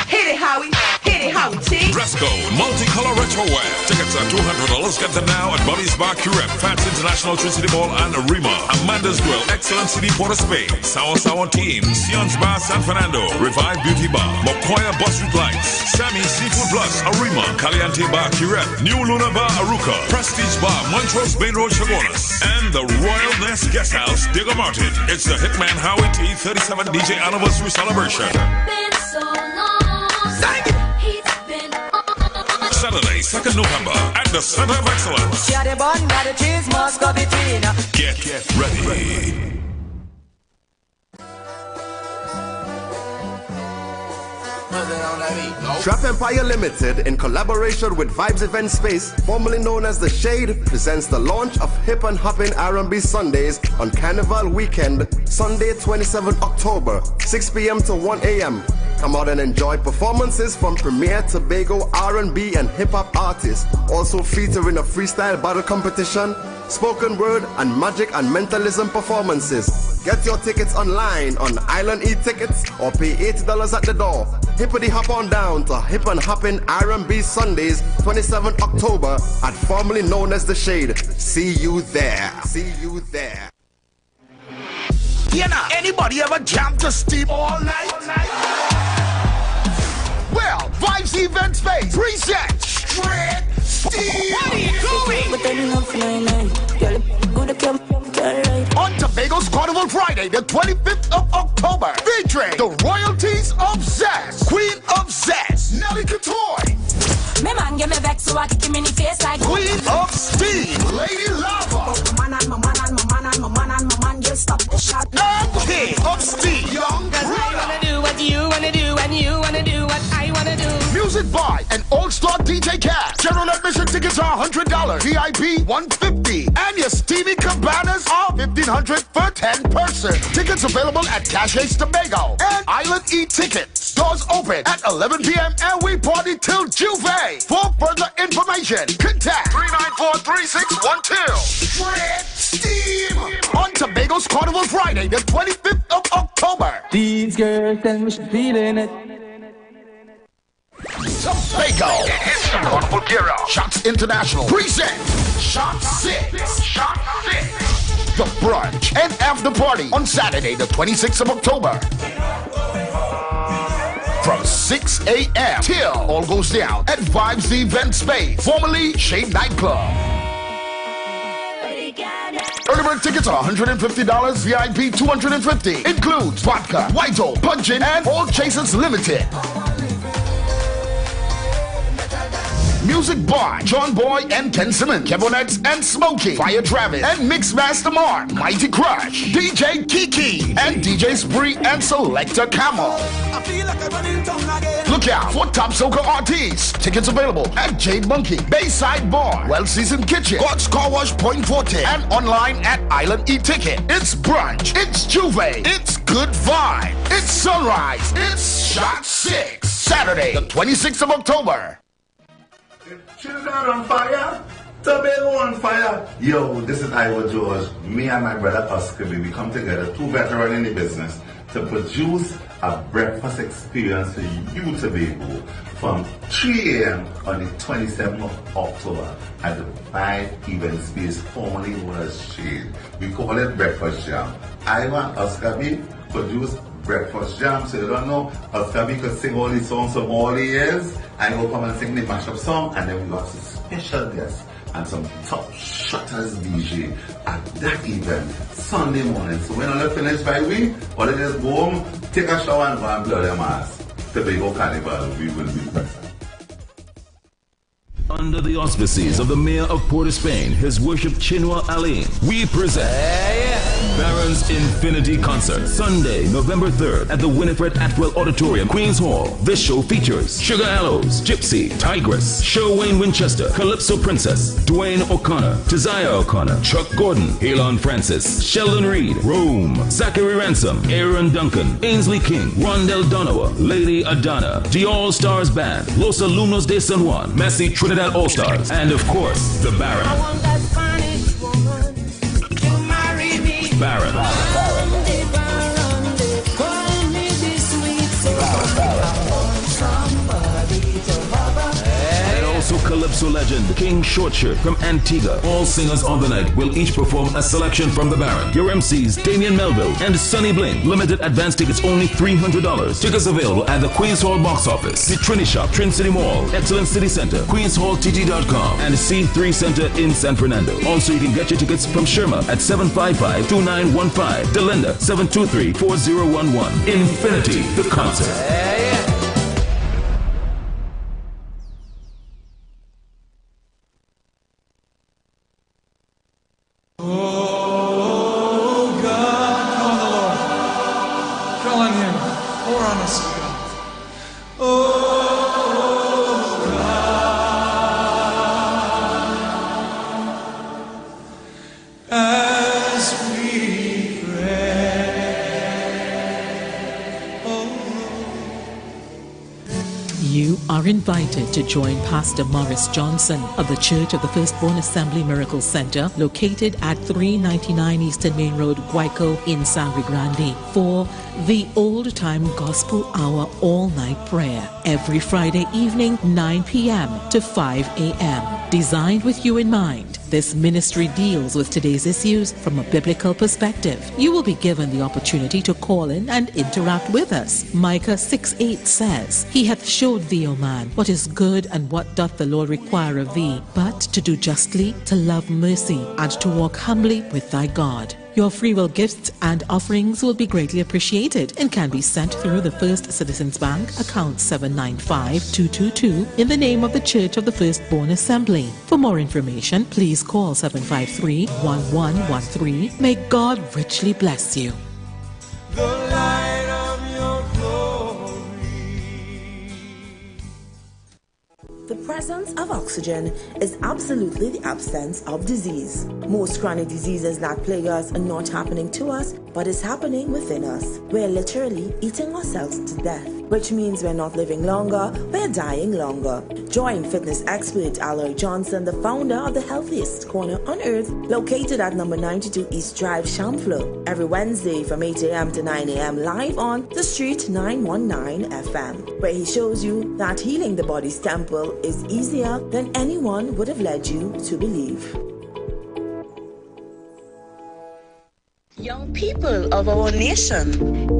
S7: Hit it, Howie. Hit it, Howie T.
S5: Dress code, multicolor retro wear. Tickets are $200. Get them now at Bobby's Bar, Curep, Fats International, Trinity Mall, and Arima. Amanda's Grill, Excellent City, Port of Spain. Sour Team, Sion's Bar, San Fernando. Revive Beauty Bar, Mokoya Bus Street Lights, Sammy's Seafood Plus, Arima. Caliente Bar, Curep, New Luna Bar, Aruca. Prestige Bar, Montrose, Main Road, Chagonas. And the Royal Nest Guest House, Diego Martin. It's the Hitman Howie T37 DJ anniversary celebration.
S8: Been so long.
S5: Saturday, 2nd November, at the Center of Excellence. Get ready.
S26: Trap Empire Limited, in collaboration with Vibes Event Space, formerly known as The Shade, presents the launch of Hip and Hoppin' R&B Sundays on Carnival Weekend, Sunday 27 October, 6 p.m. to 1 a.m. Come out and enjoy performances from premier Tobago R&B and hip-hop artists, also featuring a freestyle battle competition, spoken word, and magic and mentalism performances. Get your tickets online on Island E-Tickets or pay $80 at the door. Hippity hop on down to Hip and Hoppin' R&B Sundays, 27 October at formerly known as The Shade. See you there. See you there.
S25: Yeah, now, anybody ever jam to steam all night? Well, Vibes Event Space presents Straight Steam. What are you doing? On Tobago's Carnival Friday, the 25th of October, featuring the royalties of Zest, Queen of Zest, Nelly Couture,
S27: Me man give me back so I kick him in the face like
S25: Queen of Steam, Lady Lava,
S27: my man, you stop the shot.
S25: and King of Steam, Young
S27: I wanna do what you wanna do, and you wanna do what I wanna do.
S25: Music by an all-star DJ cast. General admission tickets are $100, VIP $150, and your steamy cabanas are $1,500 for 10 person. Tickets available at Cash's Tobago and Island E-Tickets. Doors open at 11 p.m. and we party till Juve. For further information, contact 394-3612. Straight Steam on Tobago's Carnival Friday, the 25th of October.
S1: These girls tell me she's feeling it.
S25: Tobago. It's the Carnival Gear Up. Shots International present Shot 6. Shot 6. The brunch and after party on Saturday, the 26th of October. From 6 a.m. till all goes down at Vibes Event Space, formerly Shade Nightclub. Early bird tickets are $150, VIP $250. Includes vodka, White-O, Punch-In, and All Chasers Limited. Music by John Boy and Ken Simmons, Kebonex and Smokey, Fire Travis and Mixmaster Mark, Mighty Crush, DJ Kiki, and DJ Spree and Selector Camel. Look out for top soca artists. Tickets available at Jade Monkey, Bayside Bar, Well Seasoned Kitchen, God's Car Wash Point Forte, and online at Island E-Ticket. It's brunch, it's Juve, it's good vibe, it's sunrise, it's Shot 6. Saturday, the 26th of October.
S28: Trinidad on fire.
S11: Tobago on fire. Yo, this is IWER George. Me and my brother Oscar, we come together, two veterans in the business, to produce a breakfast experience for you, Tobago, from 3 a.m. on the 27th of October at the 5 event space formerly known as Shade. We call it Breakfast Jam. I want Oscar B produce Breakfast Jam. So you don't know, Oscar B could sing all these songs from all the years. I will come and sing the mashup song, and then we got some special guests and some top shutters DJ at that event Sunday morning. So when all finish by we, all they just go home, take a shower and go and blow their mask. Tobago Carnival, we will be present.
S13: Under the auspices of the Mayor of Port of Spain, His Worship Chinua Aline, we present Baron's Infinity Concert, Sunday, November 3rd at the Winifred Atwell Auditorium, Queens Hall. This show features Sugar Aloes, Gypsy, Tigress, Sherwayne Winchester, Calypso Princess, Dwayne O'Connor, Josiah O'Connor, Chuck Gordon, Elon Francis, Sheldon Reed, Rome, Zachary Ransom, Aaron Duncan, Ainsley King, Rondell Donowa, Lady Adana, The All Stars Band, Los Alumnos de San Juan, Messi Trinidad All-Stars, and of course, the Baron.
S27: I want that Spanish woman to marry me.
S13: Baron.
S27: Call me this sweet song. I want somebody to hover.
S13: And also Calypso legend, King Shortshirt from Antigua. All singers on the night will each perform a selection from the Baron. Your MCs, Damian Melville and Sonny Bling. Limited advance tickets only $300. Tickets available at the Queens Hall box office, the Trini Shop, Trin City Mall, Excellence City Center, QueensHallTT.com, and C3 Center in San Fernando. Also, you can get your tickets from Sherma at 755-2915, Delinda 723-4011. Infinity, the concert.
S16: Oh God, call the Lord. Call on Him. Pour on us, God. Oh God, as we pray. Oh.
S17: You are invited to join Pastor Morris Johnson of the Church of the Firstborn Assembly Miracle Center, located at 399 Eastern Main Road, Guayco in Sangre Grande, for the Old Time Gospel Hour all-night prayer every Friday evening, 9 p.m. to 5 a.m. Designed with you in mind, this ministry deals with today's issues from a biblical perspective. You will be given the opportunity to call in and interact with us. Micah 6:8 says, He hath showed thee, O man, what is good and what doth the Lord require of thee, but to do justly, to love mercy, and to walk humbly with thy God. Your free will gifts and offerings will be greatly appreciated and can be sent through the First Citizens Bank, account 795-222, in the name of the Church of the Firstborn Assembly. For more information, please call 753-1113. May God richly bless you.
S16: The light of your glory.
S18: The presence of oxygen is absolutely the absence of disease. Most chronic diseases that plague us are not happening to us, but is happening within us. We're literally eating ourselves to death, which means we're not living longer, we're dying longer. Join fitness expert Aloy Johnson, the founder of the healthiest corner on earth, located at number 92 East Drive, Chamfleur, every Wednesday from 8 a.m. to 9 a.m. live on The Street 919 FM, where he shows you that healing the body's temple is easier than anyone would have led you to believe.
S19: Young people of our nation,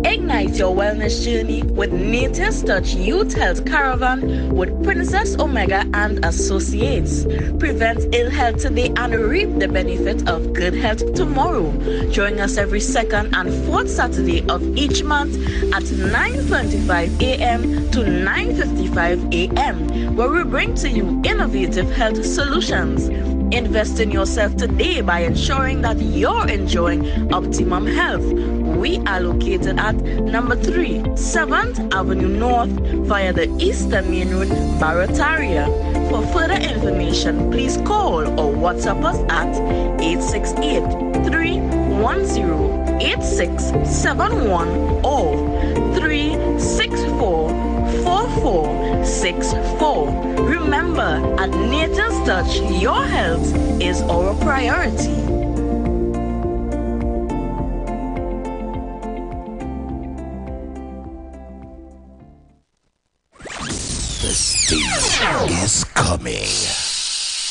S19: ignite your wellness journey with Nature's Touch Youth Health Caravan with Princess Omega and Associates. Prevent ill health today and reap the benefit of good health tomorrow. Join us every second and fourth Saturday of each month at 9:25 a.m. to 9:55 a.m., where we bring to you innovative health solutions. Invest in yourself today by ensuring that you're enjoying optimum health. We are located at number 3, 7th Avenue North via the Eastern Main Road, Barataria. For further information, please call or WhatsApp us at 868-310-8671 or 364-4464. Remember, Remember, at Nature's Touch, your health is our priority.
S25: The steam is coming.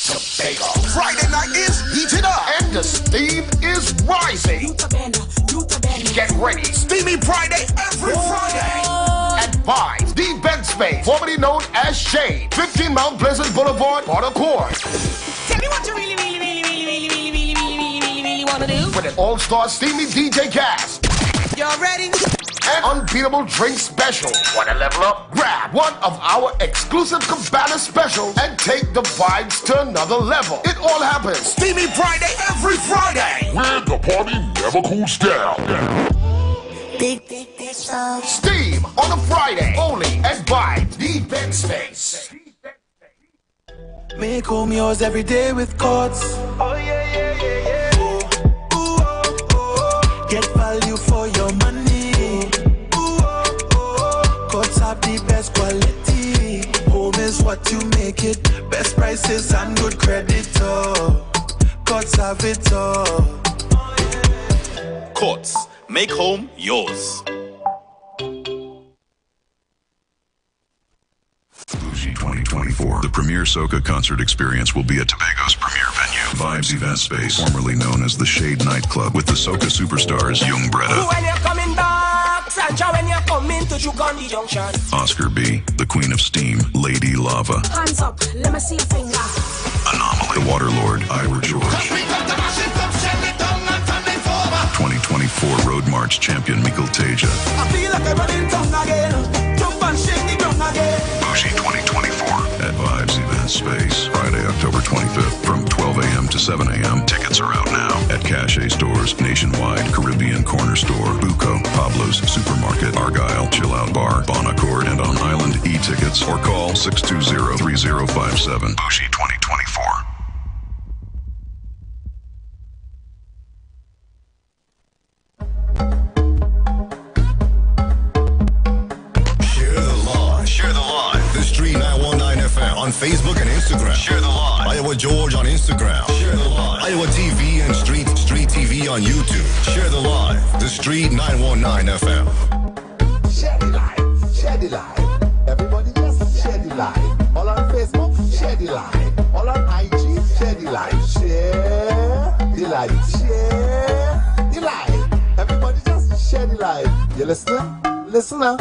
S25: Tobago. Friday night is heated up and the steam is rising. Get ready. Steamy Friday every Friday. At Vibes, the event space, formerly known as Shade, 15 Mount Pleasant Boulevard, Port Accord.
S7: Tell me what you really want to do.
S25: With an all-star steamy DJ cast.
S7: You're ready?
S25: And unbeatable drink special. Want to level up? Grab one of our exclusive Cabana specials and take the vibes to another level. It all happens Steamy Friday every Friday. Where the party never cools down. Steam on a Friday only at Vibes, the event space.
S1: Make home yours every day with Courts.
S7: Oh yeah.
S1: Get value for your money. Courts have the best quality. Home is what you make it. Best prices and good credit. Courts have it all.
S4: Courts, make home yours.
S24: Bougie 2024. The premier soca concert experience will be at Tobago's premier venue, Vibes Event Space, formerly known as the Shade Nightclub, with the soca superstars Young Bretta,
S7: When you're coming back, Sancha, when you're coming to Jugondi Junction.
S24: Oscar B, the Queen of Steam, Lady Lava,
S7: Hands up, let me see your finger.
S24: Anomaly, the Waterlord, Iwer George, 2024 Road March champion Mikkel Teja,
S7: I feel like I'm running tongue again. Jump and shake the drum again.
S24: Bougie 2024 at Vibes Event Space, Friday, October 25th from 12 a.m. to 7 a.m. Tickets are out now at Cache stores nationwide, Caribbean Corner Store, Buco, Pablo's Supermarket, Argyle, Chill Out Bar, Bon Accord, and on Island e-tickets or call 620-3057. Bougie 2024.
S6: Share the live. The Street 919 FM on Facebook and Instagram. Share the live. IWER George on Instagram. Share the live. IWER TV and Street TV on YouTube. Share the live. The Street 919 FM.
S10: Share the live. Share the live. Everybody just share the live. All on Facebook, share the live. All on IG, share the live. Share the live. Share the live. Everybody just share the live. You listening? Listen now.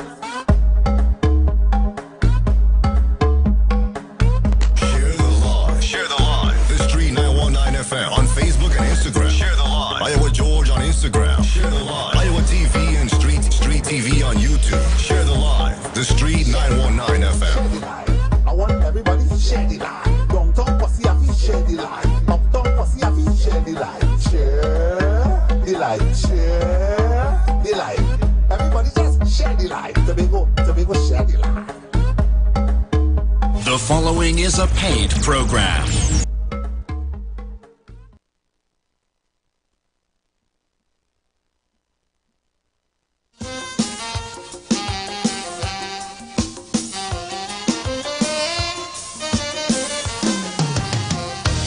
S6: Share the live. The Street 919 FM on Facebook and Instagram. Share the live. IWER George on Instagram. Share the live. IWER TV and Street TV on YouTube. Share the live. The Street 919 FM.
S10: I want everybody to share the live. Downtown Pussy have to share the live. Uptown Pussy have to share the live. Share the live. Share the live. Everybody just share the live. Tobago share the live.
S9: The following is a paid program.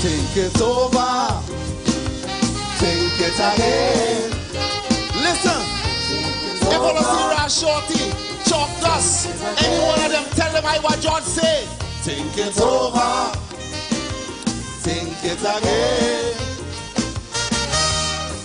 S10: Think it over. Think it again. Listen. If all of you are shorty, chalk dust, any one of them tell them what John say. Think it over. Think it again.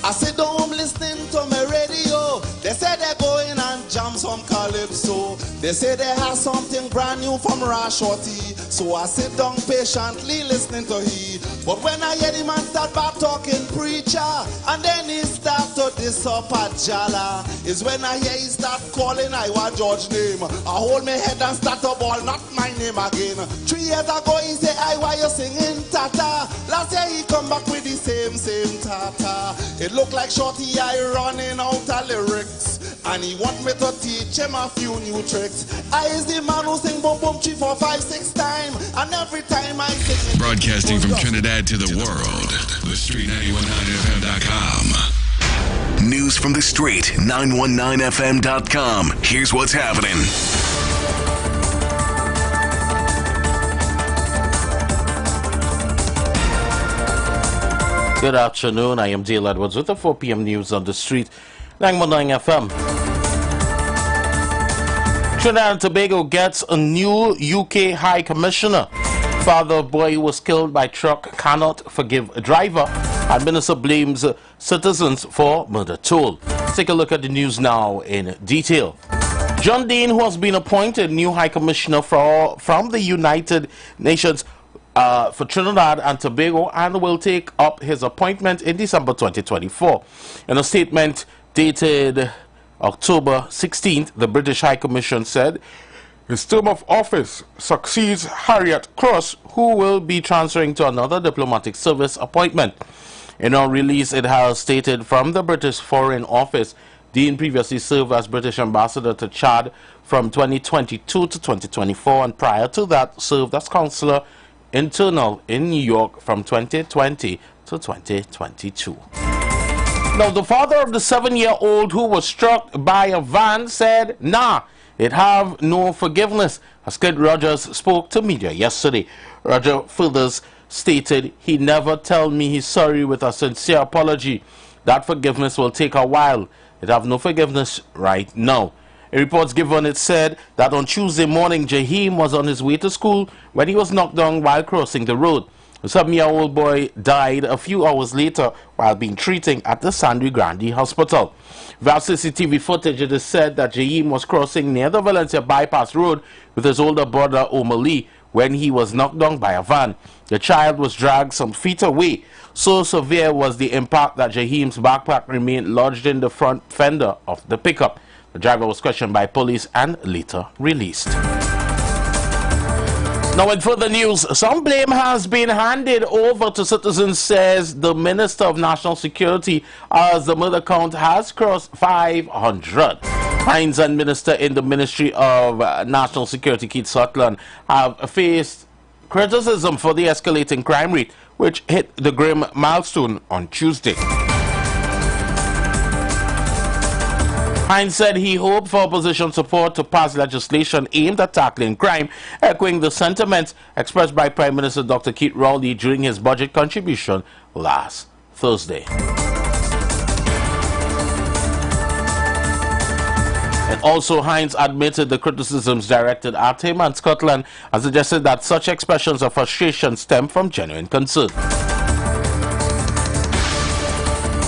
S10: I sit home listening to my radio. They say they're going and jam some calypso. They say they have something brand new from Rashorty. So I sit down patiently listening to he. But when I hear the man start back talking preacher, and then he start to diss up at Jala, is when I hear he start calling IWER George name. I hold my head and start to ball, not my name again. 3 years ago he say IWER you singing Tata. Last year he come back with the same Tata. It look like Shorty I running out of lyrics, and he want me to teach him a few new tricks. I is the man who sing boom boom 3, 4, 5, 6 times, and every time I sing.
S12: Broadcasting from Trinidad to the world, the Street919FM.com.
S15: News from the Street, 919FM.com. Here's what's happening.
S2: Good afternoon. I am Dale Edwards with the 4 p.m. news on the street. 919 FM. Trinidad and Tobago gets a new UK High Commissioner. Father of boy who was killed by truck cannot forgive a driver. And Minister blames citizens for murder toll. Take a look at the news now in detail. John Dean, who has been appointed new High Commissioner from the United Nations for Trinidad and Tobago, and will take up his appointment in December 2024. In a statement dated October 16th, the British High Commission said his term of office succeeds Harriet Cross, who will be transferring to another diplomatic service appointment. In a release, it has stated from the British Foreign Office, Dean previously served as British Ambassador to Chad from 2022 to 2024, and prior to that served as Consular Internal in New York from 2020 to 2022. Now, the father of the 7-year-old who was struck by a van said, "Nah, it have no forgiveness," as Kid Rogers spoke to media yesterday. Roger further stated, "He never tell me he's sorry with a sincere apology. That forgiveness will take a while. It have no forgiveness right now." In reports given, it said that on Tuesday morning, Jaheem was on his way to school when he was knocked down while crossing the road. The 7-year-old boy died a few hours later while being treated at the Sangre Grande Hospital. Via CCTV footage, it is said that Jaheem was crossing near the Valencia Bypass Road with his older brother Omar Lee when he was knocked down by a van. The child was dragged some feet away. So severe was the impact that Jaheem's backpack remained lodged in the front fender of the pickup. The driver was questioned by police and later released. Now, in further news, some blame has been handed over to citizens, says the Minister of National Security, as the murder count has crossed 500. Hines and Minister in the Ministry of National Security, Keith Sutherland, have faced criticism for the escalating crime rate, which hit the grim milestone on Tuesday. Hines said he hoped for opposition support to pass legislation aimed at tackling crime, echoing the sentiments expressed by Prime Minister Dr. Keith Rowley during his budget contribution last Thursday. And also, Hines admitted the criticisms directed at him and Scotland and suggested that such expressions of frustration stem from genuine concern.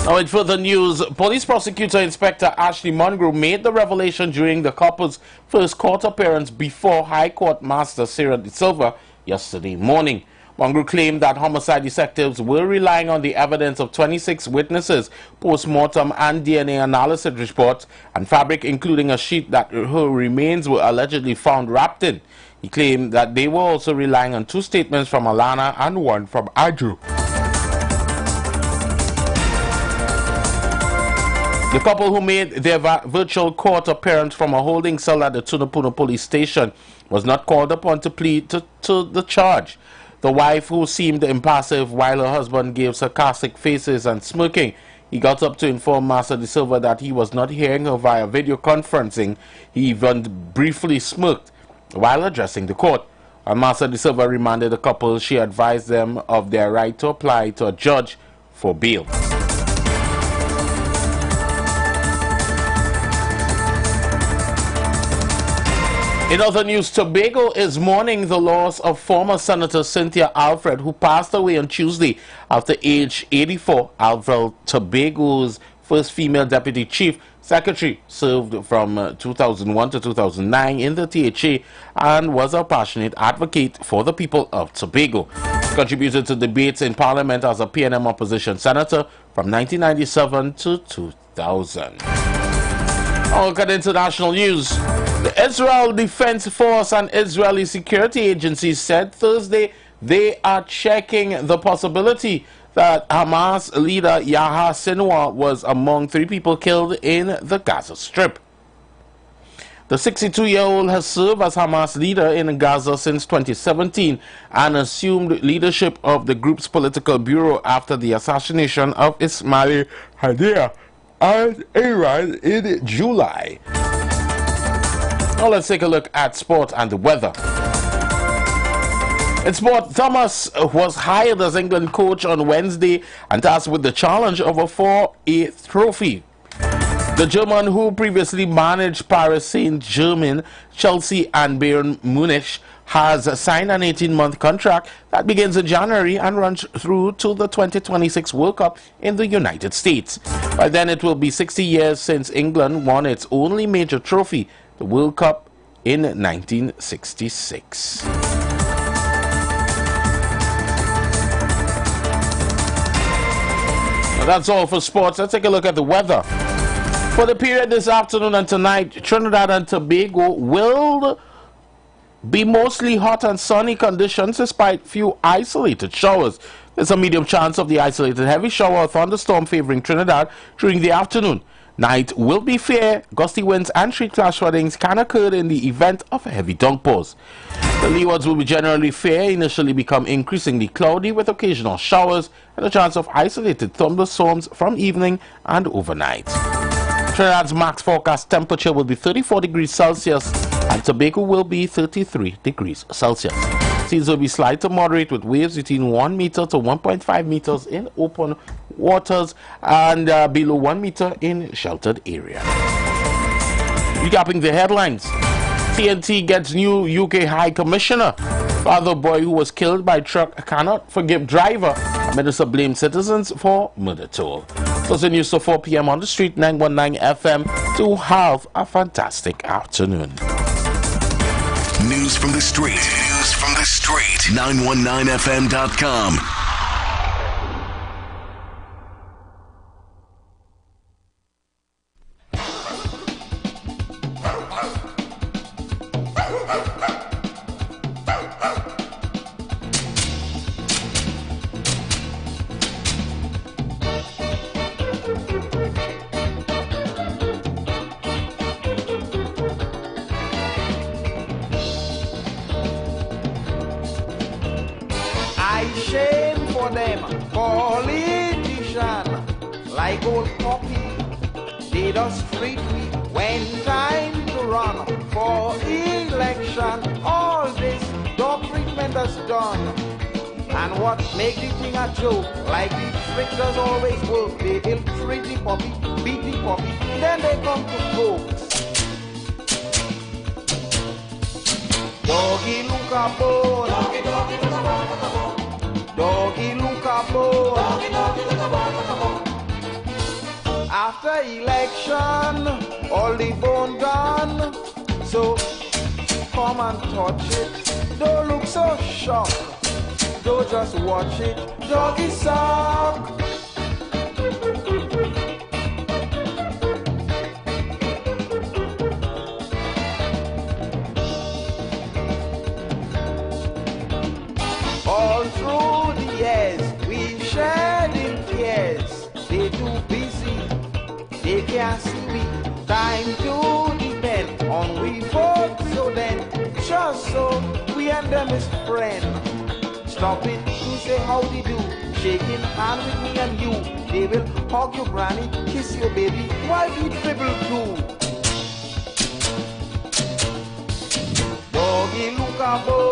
S2: Now, in further news, Police Prosecutor Inspector Ashley Monroe made the revelation during the couple's first court appearance before High Court Master Sarah De Silva yesterday morning. Monroe claimed that homicide detectives were relying on the evidence of 26 witnesses, post-mortem and DNA analysis reports, and fabric including a sheet that her remains were allegedly found wrapped in. He claimed that they were also relying on 2 statements from Alana and 1 from Andrew. The couple, who made their virtual court appearance from a holding cell at the Tunapuna police station, was not called upon to plead to the charge. The wife, who seemed impassive while her husband gave sarcastic faces and smirking, he got up to inform Master De Silva that he was not hearing her via video conferencing. He even briefly smirked while addressing the court. And Master De Silva reminded the couple she advised them of their right to apply to a judge for bail. In other news, Tobago is mourning the loss of former Senator Cynthia Alfred, who passed away on Tuesday after age 84. Alfred, Tobago's first female deputy chief secretary, served from 2001 to 2009 in the THA and was a passionate advocate for the people of Tobago. She contributed to debates in Parliament as a PNM opposition senator from 1997 to 2000. I'll look at international news. The Israel Defense Force and Israeli security agencies said Thursday they are checking the possibility that Hamas leader Yahya Sinwar was among 3 people killed in the Gaza Strip. The 62-year-old has served as Hamas leader in Gaza since 2017 and assumed leadership of the group's political bureau after the assassination of Ismail Haniyeh and Iran in July. Now let's take a look at sport and the weather. In sport, Thomas was hired as England coach on Wednesday and tasked with the challenge of a 4A trophy. The German, who previously managed Paris Saint-Germain, Chelsea and Bayern Munich, has signed an 18-month contract that begins in January and runs through to the 2026 World Cup in the United States. By then, it will be 60 years since England won its only major trophy, the World Cup, in 1966. Now, that's all for sports. Let's take a look at the weather. For the period this afternoon and tonight, Trinidad and Tobago will be mostly hot and sunny conditions despite few isolated showers. There's a medium chance of the isolated heavy shower or thunderstorm favoring Trinidad during the afternoon. Night will be fair. Gusty winds and street flash floodings can occur in the event of heavy downpours. The leewards will be generally fair, initially become increasingly cloudy with occasional showers and a chance of isolated thunderstorms from evening and overnight. Trinidad's max forecast temperature will be 34 degrees Celsius and Tobago will be 33 degrees Celsius. Seas will be slight to moderate with waves between 1 meter to 1.5 meters in open waters and below 1 meter in sheltered area. Recapping the headlines. TNT gets new UK High Commissioner. Father boy who was killed by truck cannot forgive driver. Minister blames citizens for murder toll. Close the news to 4 p.m. on the street, 919 FM. To have a fantastic afternoon.
S15: News from the street. News from the street. 919fm.com.
S7: Shame for them, politician, like old Poppy, they just treat me when time to run for election. All this dog treatment is done, and what make the thing a joke, like the tricksters always work. They ill-treat the puppy, beat the puppy, then they come to folks. Doggy look a bone, doggy look a bone. Doggy look a bone. After election, all the bone done. So come and touch it. Don't look so shocked. Don't just watch it. Doggy suck. All through the years, we shared in tears. They too busy, they can't see me. Time to depend on we both. So then, just so we and them is friend. Stop it to say how they do. Shaking hand with me and you. They will hug your granny, kiss your baby, while we dribble too. Doggy look a boy.